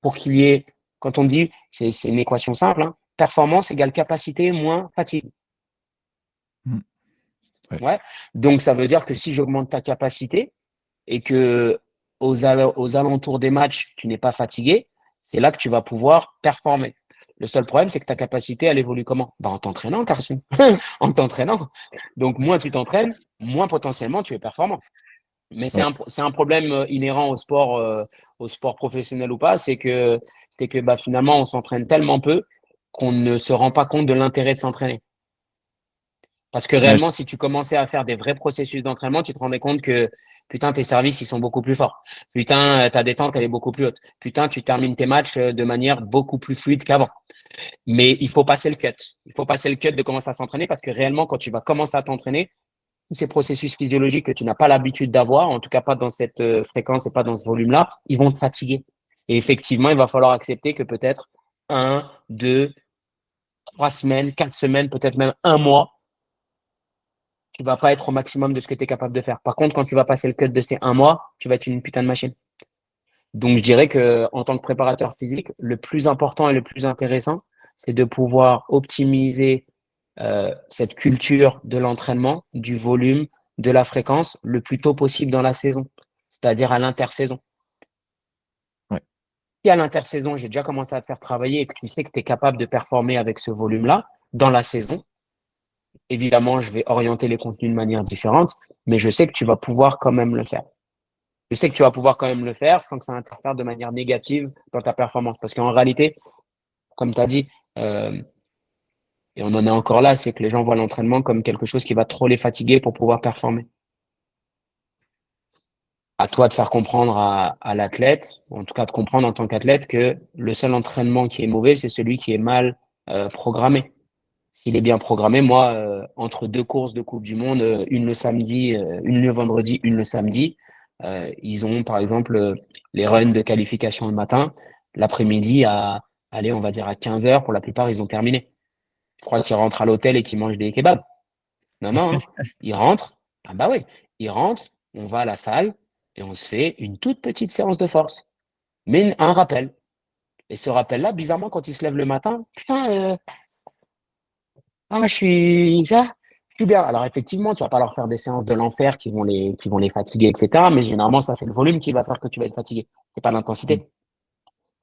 pour qu'il y ait, quand on dit c'est une équation simple, hein, performance égale capacité moins fatigue.
Mmh. Ouais.
Ouais. Donc ça veut dire que si j'augmente ta capacité et que aux alentours des matchs, tu n'es pas fatigué, c'est là que tu vas pouvoir performer. Le seul problème, c'est que ta capacité, elle évolue comment? Bah, en t'entraînant, garçon. En t'entraînant. Donc, moins tu t'entraînes, moins potentiellement tu es performant. Mais
Ouais.
c'est un problème inhérent au sport professionnel ou pas, c'est que bah, finalement, on s'entraîne tellement peu qu'on ne se rend pas compte de l'intérêt de s'entraîner. Parce que
Ouais,
réellement, si tu commençais à faire des vrais processus d'entraînement, tu te rendais compte que, putain, tes services, ils sont beaucoup plus forts. Putain, ta détente, elle est beaucoup plus haute. Putain, tu termines tes matchs de manière beaucoup plus fluide qu'avant. Mais il faut passer le cut. Il faut passer le cut de commencer à s'entraîner parce que réellement, quand tu vas commencer à t'entraîner, tous ces processus physiologiques que tu n'as pas l'habitude d'avoir, en tout cas pas dans cette fréquence et pas dans ce volume-là, ils vont te fatiguer. Et effectivement, il va falloir accepter que peut-être 1, 2, 3 semaines, 4 semaines, peut-être même un mois, tu vas pas être au maximum de ce que tu es capable de faire. Par contre, quand tu vas passer le cut de ces un mois, tu vas être une putain de machine. Donc, je dirais que en tant que préparateur physique, le plus important et le plus intéressant, c'est de pouvoir optimiser cette culture de l'entraînement, du volume, de la fréquence le plus tôt possible dans la saison, c'est-à-dire à l'intersaison.
Ouais.
Si à l'intersaison, j'ai déjà commencé à te faire travailler et que tu sais que tu es capable de performer avec ce volume-là dans la saison, évidemment, je vais orienter les contenus de manière différente, mais je sais que tu vas pouvoir quand même le faire. Je sais que tu vas pouvoir quand même le faire sans que ça interfère de manière négative dans ta performance. Parce qu'en réalité, comme tu as dit, euh, et on en est encore là, c'est que les gens voient l'entraînement comme quelque chose qui va trop les fatiguer pour pouvoir performer. À toi de faire comprendre à l'athlète, en tout cas de comprendre en tant qu'athlète, que le seul entraînement qui est mauvais, c'est celui qui est mal programmé. S'il est bien programmé, moi, entre deux courses de Coupe du Monde, une le samedi, une le vendredi, une le samedi, ils ont par exemple les runs de qualification le matin, l'après-midi allez, on va dire à 15 heures, pour la plupart, ils ont terminé. Je crois qu'ils rentrent à l'hôtel et qu'ils mangent des kebabs. Non, non, hein. Ils rentrent, ah bah oui, ils rentrent, on va à la salle et on se fait une toute petite séance de force. Mais un rappel. Et ce rappel-là, bizarrement, quand ils se lèvent le matin, putain, je suis bien. Alors effectivement, tu vas pas leur faire des séances de l'enfer qui vont les fatiguer, etc. Mais généralement, ça, c'est le volume qui va faire que tu vas être fatigué. C'est pas
Mmh.
l'intensité.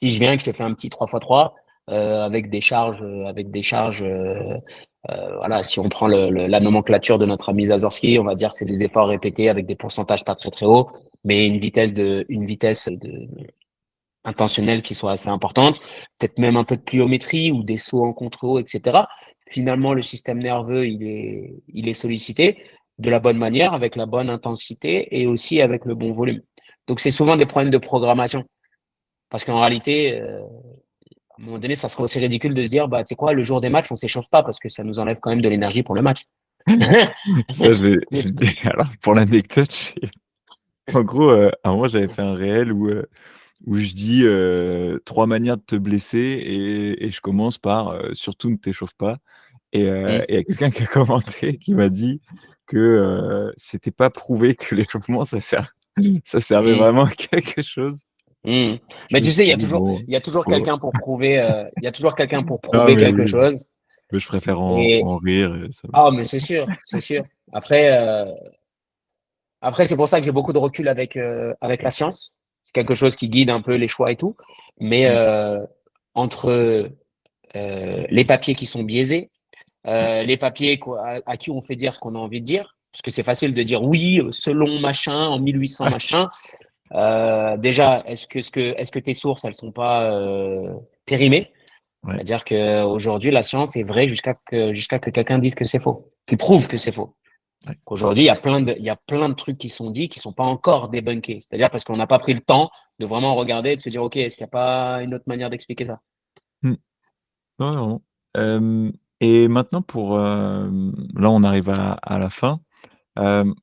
Si je viens et que je te fais un petit 3x3 avec des charges, voilà, si on prend la nomenclature de notre ami Zazorski, on va dire que c'est des efforts répétés avec des pourcentages pas très très hauts, mais une vitesse de intentionnelle qui soit assez importante, peut-être même un peu de pliométrie ou des sauts en contre-haut, etc. Finalement, le système nerveux, il est sollicité de la bonne manière, avec la bonne intensité et aussi avec le bon volume. Donc, c'est souvent des problèmes de programmation. Parce qu'en réalité, à un moment donné, ça serait aussi ridicule de se dire, bah, tu sais quoi, le jour des matchs, on s'échauffe pas parce que ça nous enlève quand même de l'énergie pour le match.
Ça, alors pour l'anecdote, en gros, à un moment, j'avais fait un réel où je dis, 3 manières de te blesser et je commence par, «Surtout ne t'échauffe pas».
Mm,
Et il y a quelqu'un qui a commenté, qui m'a dit que, c'était pas prouvé que l'échauffement ça servait
mm,
vraiment à quelque chose.
mm.
Je
Mais
me
tu
suis
sais,
dit: «Bon,
il y a toujours
oh».
quelqu'un pour prouver, il y a toujours quelqu'un pour
Non,
prouver
mais
quelque
oui,
chose.
mais je préfère
Et,
en rire et ça
ah, mais c'est sûr, c'est sûr. Après, c'est pour ça que j'ai beaucoup de recul avec la science. C'est quelque chose qui guide un peu les choix et tout. Mais
mmh,
entre les papiers qui sont biaisés,
ouais,
les papiers à qui on fait dire ce qu'on a envie de dire, parce que c'est facile de dire oui, selon machin, en 1800 machin. Déjà, est-ce que tes sources, elles sont pas périmées?
ouais,
C'est-à-dire qu'aujourd'hui, la science est vraie jusqu'à que quelqu'un dise que c'est faux, qu'il prouve que c'est faux.
ouais.
Aujourd'hui, il y a plein de trucs qui sont dits qui sont pas encore débunkés. C'est-à-dire parce qu'on n'a pas pris le temps de vraiment regarder et de se dire, OK, est-ce qu'il n'y a pas une autre manière d'expliquer ça?
Mmh. Non, non, non. Et maintenant pour, là, on arrive à la fin. Hem,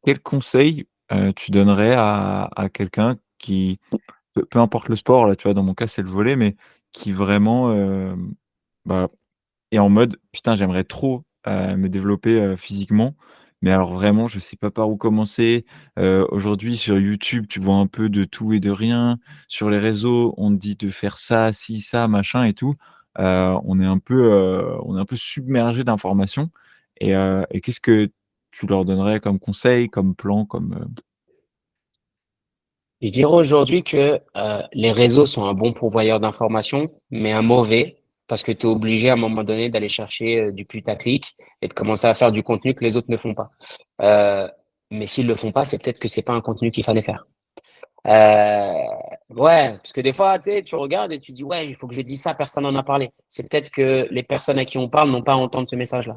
Quel conseil, tu donnerais à quelqu'un qui, peu importe le sport, là, tu vois, dans mon cas, c'est le volley, mais qui vraiment, bah, est en mode: «Putain, j'aimerais trop, me développer, physiquement, mais alors vraiment, je sais pas par où commencer». Aujourd'hui, sur YouTube, tu vois un peu de tout et de rien. Sur les réseaux, on te dit de faire ça, ci, ça, machin et tout. On est un peu submergé d'informations et qu'est-ce que tu leur donnerais comme conseil, comme plan, comme,
Je dirais aujourd'hui que les réseaux sont un bon pourvoyeur d'informations, mais un mauvais, parce que tu es obligé à un moment donné d'aller chercher du putaclic et de commencer à faire du contenu que les autres ne font pas. Euh, mais s'ils le font pas, c'est peut-être que c'est pas un contenu qu'il fallait faire. Euh, ouais, parce que des fois, tu sais, tu regardes et tu dis, ouais, il faut que je dise ça, personne n'en a parlé. C'est peut-être que les personnes à qui on parle n'ont pas à entendre ce message-là.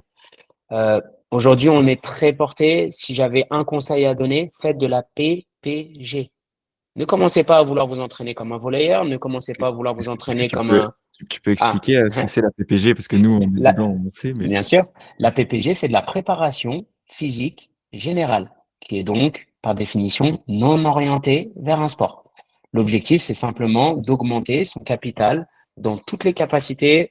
Euh, Aujourd'hui, on est très porté. Si j'avais un conseil à donner, faites de la PPG. Ne commencez pas à vouloir vous entraîner comme un volleyeur, ne commencez pas à vouloir vous
est-ce que
entraîner comme un...
tu peux
Ah,
expliquer, ce que c'est la PPG? Parce que nous, on est
la-
dedans, on sait, mais
bien sûr, la PPG, c'est de la préparation physique générale, qui est donc, par définition, non orientée vers un sport. L'objectif, c'est simplement d'augmenter son capital dans toutes les capacités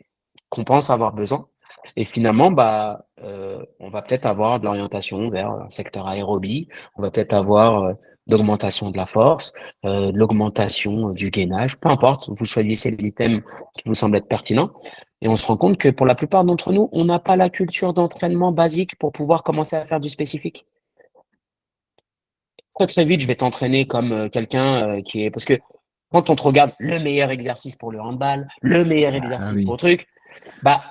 qu'on pense avoir besoin. Et finalement, on va peut-être avoir de l'orientation vers un secteur aérobie, on va peut-être avoir d'augmentation de la force, de l'augmentation du gainage, peu importe, vous choisissez l'item qui vous semble être pertinent. Et on se rend compte que pour la plupart d'entre nous, on n'a pas la culture d'entraînement basique pour pouvoir commencer à faire du spécifique. Très très vite, je vais t'entraîner comme quelqu'un qui est... Parce que quand on te regarde le meilleur exercice pour le handball, le meilleur
Ah
exercice pour
oui,
le truc, bah,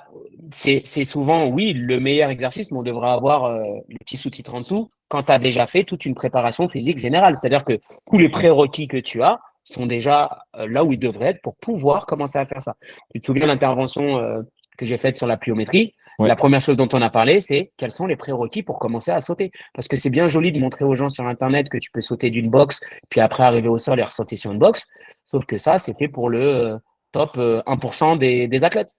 c'est souvent, oui, le meilleur exercice, mais on devrait avoir les petits sous-titres en dessous quand tu as déjà fait toute une préparation physique générale. C'est-à-dire que tous les
ouais,
prérequis que tu as sont déjà là où ils devraient être pour pouvoir commencer à faire ça. Tu te souviens de l'intervention que j'ai faite sur la pliométrie?
ouais,
La première chose dont on a parlé, c'est quels sont les prérequis pour commencer à sauter. Parce que c'est bien joli de montrer aux gens sur Internet que tu peux sauter d'une box, puis après arriver au sol et ressauter sur une box. Sauf que ça, c'est fait pour le top 1% des athlètes.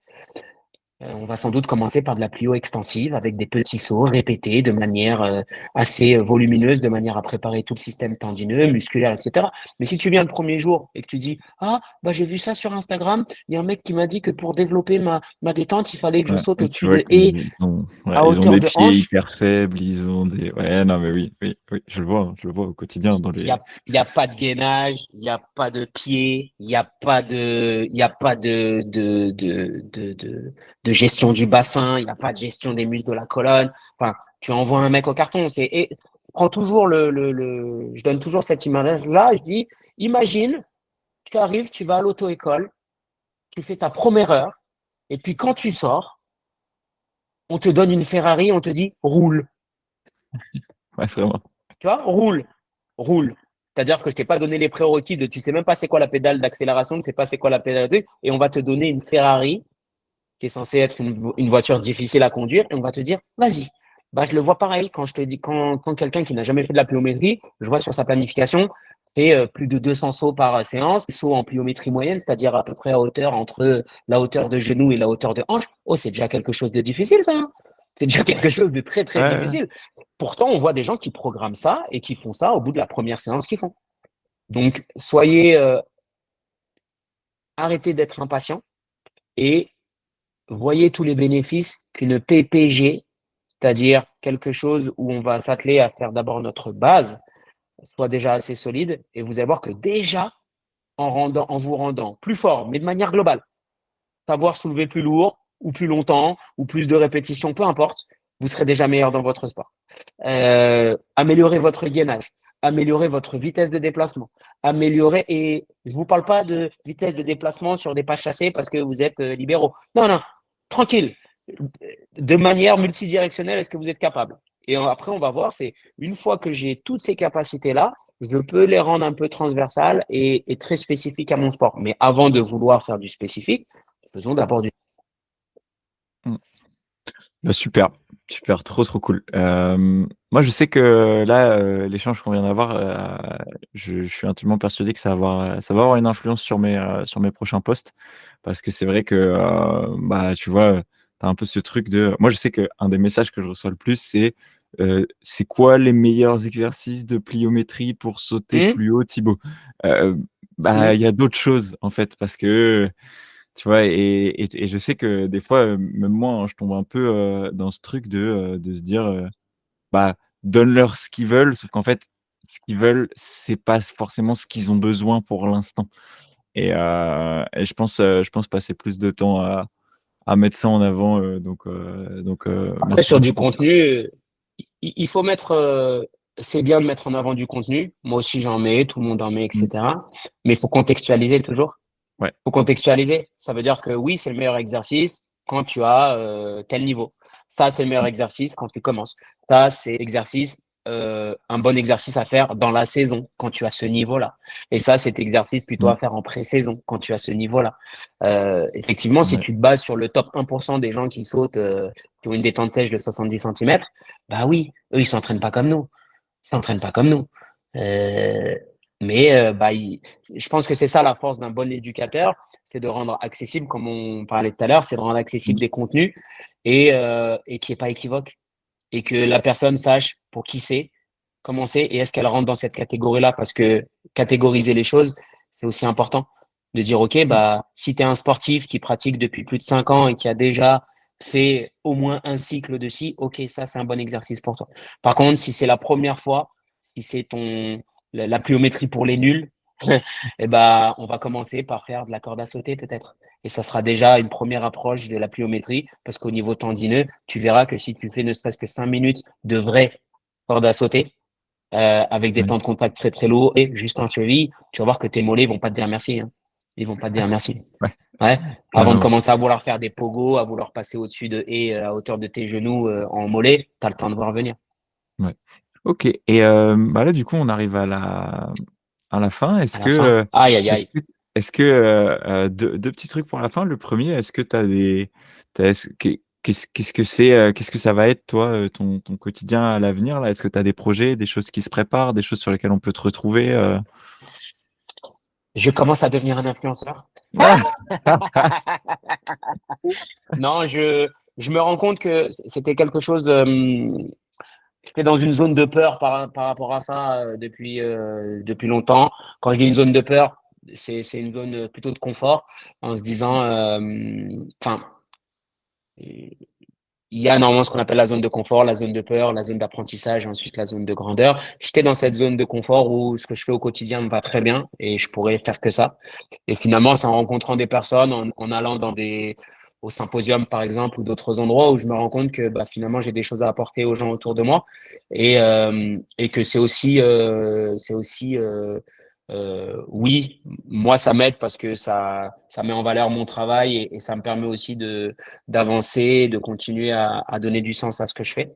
On va sans doute commencer par de la plio extensive avec des petits sauts répétés de manière assez volumineuse, de manière à préparer tout le système tendineux, musculaire, etc. Mais si tu viens le premier jour et que tu dis ah bah j'ai vu ça sur Instagram, il y a un mec qui m'a dit que pour développer ma détente, il fallait que je
ouais.
saute
Et tu
au-dessus
vois
de haies
qu'ils ont, ouais,
à
ils ont
hauteur
des
de
pieds
hanche.
hyper faibles, ils ont des, ouais, non, mais oui, oui, oui, je le vois au quotidien dans
Il y
les,
a, il y a pas de gainage, il y a pas de pied, il y a pas de, il y a pas de gestion du bassin, il n'y a pas de gestion des muscles de la colonne. Enfin, tu envoies un mec au carton. Et prends toujours je donne toujours cette image-là. Je dis, imagine, tu arrives, tu vas à l'auto-école, tu fais ta première heure, et puis quand tu sors, on te donne une Ferrari, on te dit, roule.
ouais, vraiment.
Tu vois, roule, roule. C'est-à-dire que je t'ai pas donné les prérequis de tu sais même pas c'est quoi la pédale d'accélération, tu sais pas c'est quoi la pédale de et on va te donner une Ferrari qui est censée être une voiture difficile à conduire et on va te dire vas-y. Bah, je le vois pareil quand je te dis quand quelqu'un qui n'a jamais fait de la pliométrie, je vois sur sa planification fait plus de 200 sauts par séance, sauts en pliométrie moyenne, c'est-à-dire à peu près à hauteur entre la hauteur de genou et la hauteur de hanche. Oh, c'est déjà quelque chose de difficile ça. Hein. C'est déjà quelque chose de très très
Ouais, ouais,
difficile. Pourtant, on voit des gens qui programment ça et qui font ça au bout de la première séance qu'ils font. Donc, soyez, arrêtez d'être impatient et voyez tous les bénéfices qu'une PPG, c'est-à-dire quelque chose où on va s'atteler à faire d'abord notre base, soit déjà assez solide. Et vous allez voir que déjà, en vous rendant plus fort, mais de manière globale, savoir soulever plus lourd ou plus longtemps ou plus de répétitions, peu importe, vous serez déjà meilleur dans votre sport. Améliorer votre gainage, améliorer votre vitesse de déplacement, améliorer, et je vous parle pas de vitesse de déplacement sur des pas chassés parce que vous êtes libéraux. Non, non, tranquille. De manière multidirectionnelle, est-ce que vous êtes capable? Et après, on va voir, c'est une fois que j'ai toutes ces capacités-là, je peux les rendre un peu transversales et très spécifiques à mon sport. Mais avant de vouloir faire du spécifique, faisons d'abord du...
mm. Bah, super, super, trop, trop cool. Moi, je sais que là, l'échange qu'on vient d'avoir, je suis intimement persuadé que ça va avoir une influence sur mes prochains posts. Parce que c'est vrai que, bah, tu vois, tu as un peu ce truc de moi, je sais qu'un des messages que je reçois le plus, c'est quoi les meilleurs exercices de pliométrie pour sauter
Hum,
plus haut, Thibaut? Heu, Bah,
hum.
il y a d'autres choses, en fait, parce que tu vois? Et je sais que des fois, même moi, hein, je tombe un peu, dans ce truc de se dire, bah, donne-leur ce qu'ils veulent, sauf qu'en fait, ce qu'ils veulent, c'est pas forcément ce qu'ils ont besoin pour l'instant. Et je pense passer plus de temps à mettre ça en avant,
Après,
merci
sur du
beaucoup pour ça.
contenu, il faut mettre, c'est bien de mettre en avant du contenu. Moi aussi, j'en mets, tout le monde en met,
Mmh.
etc. Mais il faut contextualiser toujours.
Ouais,
Il faut contextualiser. Ça veut dire que oui, c'est le meilleur exercice quand tu as tel niveau. Ça, c'est le meilleur exercice quand tu commences. Ça, c'est l'exercice, un bon exercice à faire dans la saison quand tu as ce niveau-là. Et ça, c'est exercice plutôt
mmh,
à faire en pré-saison quand tu as ce niveau-là. Effectivement, si
ouais,
tu te bases sur le top 1% des gens qui sautent, qui ont une détente sèche de 70 centimètres, bah oui, eux, ils s'entraînent pas comme nous. Ils s'entraînent pas comme nous. Euh, je pense que c'est ça la force d'un bon éducateur, c'est de rendre accessible, comme on parlait tout à l'heure, c'est de rendre accessible
mmh,
des contenus et qui est pas équivoque. Et que la personne sache pour qui c'est, comment c'est et est-ce qu'elle rentre dans cette catégorie-là. Parce que catégoriser les choses, c'est aussi important de dire, OK,
Mmh.
bah, si tu es un sportif qui pratique depuis plus de 5 ans et qui a déjà fait au moins un cycle de ci, OK, ça, c'est un bon exercice pour toi. Par contre, si c'est la première fois, si c'est la pliométrie pour les nuls, et ben, on va commencer par faire de la corde à sauter peut-être. Et ça sera déjà une première approche de la pliométrie, parce qu'au niveau tendineux, tu verras que si tu fais ne serait-ce que 5 minutes de vraie corde à sauter, avec des
Ouais,
temps de contact très très lourds et juste en cheville, tu vas voir que tes mollets vont pas te dire merci. Hein. Ils vont pas te dire merci.
ouais,
Ouais. Avant de
carrément.
commencer à vouloir faire des pogos, à vouloir passer au-dessus de et à hauteur de tes genoux en mollet, tu as le temps de voir venir
Ouais. OK et bah, là, du coup, on arrive à la fin.
à la fin. Aïe, aïe,
Est-ce
aïe.
que est-ce que, 2 petits trucs pour la fin. Le premier, est-ce que tu as des tu est-ce qu'est-ce que c'est, qu'est-ce que ça va être, toi, ton quotidien à l'avenir, là? Est-ce que tu as des projets, des choses qui se préparent, des choses sur lesquelles on peut te retrouver,
Je commence à devenir un influenceur.
Ah!
Non, je me rends compte que c'était quelque chose. J'étais dans une zone de peur par rapport à ça depuis longtemps. Quand je dis une zone de peur, c'est une zone plutôt de confort, en se disant, enfin, il y a normalement ce qu'on appelle la zone de confort, la zone de peur, la zone d'apprentissage, et ensuite la zone de grandeur. J'étais dans cette zone de confort où ce que je fais au quotidien me va très bien et je pourrais faire que ça. Et finalement, c'est en rencontrant des personnes, en allant au symposium par exemple ou d'autres endroits où je me rends compte que bah, finalement j'ai des choses à apporter aux gens autour de moi et que oui, moi ça m'aide parce que ça met en valeur mon travail et ça me permet aussi d'avancer, de continuer à donner du sens à ce que je fais.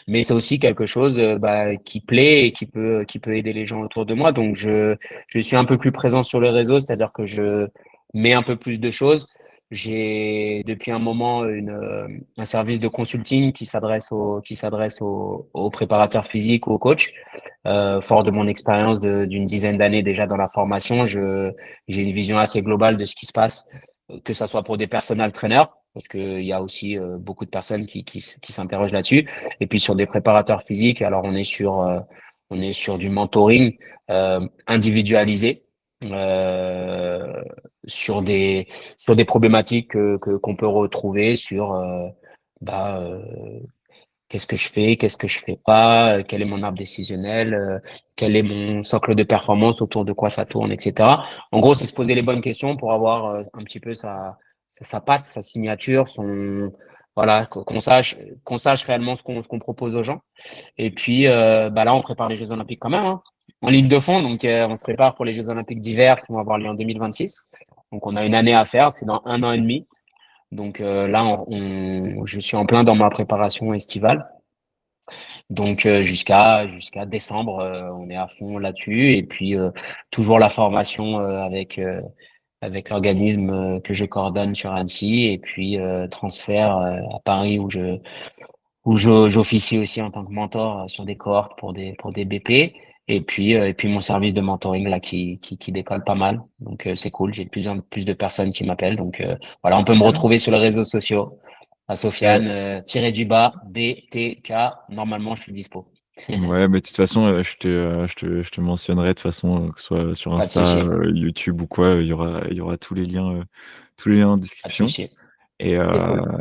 Mais c'est aussi quelque chose bah, qui plaît et qui peut aider les gens autour de moi. Donc je suis un peu plus présent sur les réseaux, c'est-à-dire que je mets un peu plus de choses. J'ai depuis un moment un service de consulting qui s'adresse aux préparateurs physiques, aux coachs. Fort de mon expérience d'une dizaine d'années déjà dans la formation, j'ai une vision assez globale de ce qui se passe, que ça soit pour des personal trainers, parce qu'il y a aussi beaucoup de personnes qui s'interrogent là-dessus, et puis sur des préparateurs physiques. Alors on est sur du mentoring individualisé. Euh, sur des problématiques qu'on peut retrouver sur bah, qu'est-ce que je fais, qu'est-ce que je fais pas, quel est mon arbre décisionnel, quel est mon socle de performance, autour de quoi ça tourne, etc. En gros, c'est se poser les bonnes questions pour avoir un petit peu sa patte, sa signature, voilà, qu'on sache réellement ce qu'on propose aux gens. Et puis, bah là, on prépare les Jeux Olympiques quand même, hein, en ligne de fond. Donc, on se prépare pour les Jeux Olympiques d'hiver qui vont avoir lieu en 2026. Donc, on a une année à faire, c'est dans un an et demi. Donc là, je suis en plein dans ma préparation estivale. Donc jusqu'à décembre, on est à fond là-dessus. Et puis toujours la formation avec l'organisme que je coordonne sur Annecy. Et puis transfert à Paris j'officie aussi en tant que mentor sur des cohortes pour des BP. Et puis mon service de mentoring là qui décolle pas mal. Donc c'est cool. J'ai de plus en plus de personnes qui m'appellent. Donc voilà, on peut me
Super.
retrouver sur les réseaux sociaux à
Heu,
Sofiane tiré du bas BTK. Normalement, je suis dispo.
ouais, mais de toute façon, je te mentionnerai de toute façon, que ce soit sur
Pas de
Insta,
souci,
YouTube ou quoi, il y aura tous les liens en
pas de
description
souci.
et
C'est cool.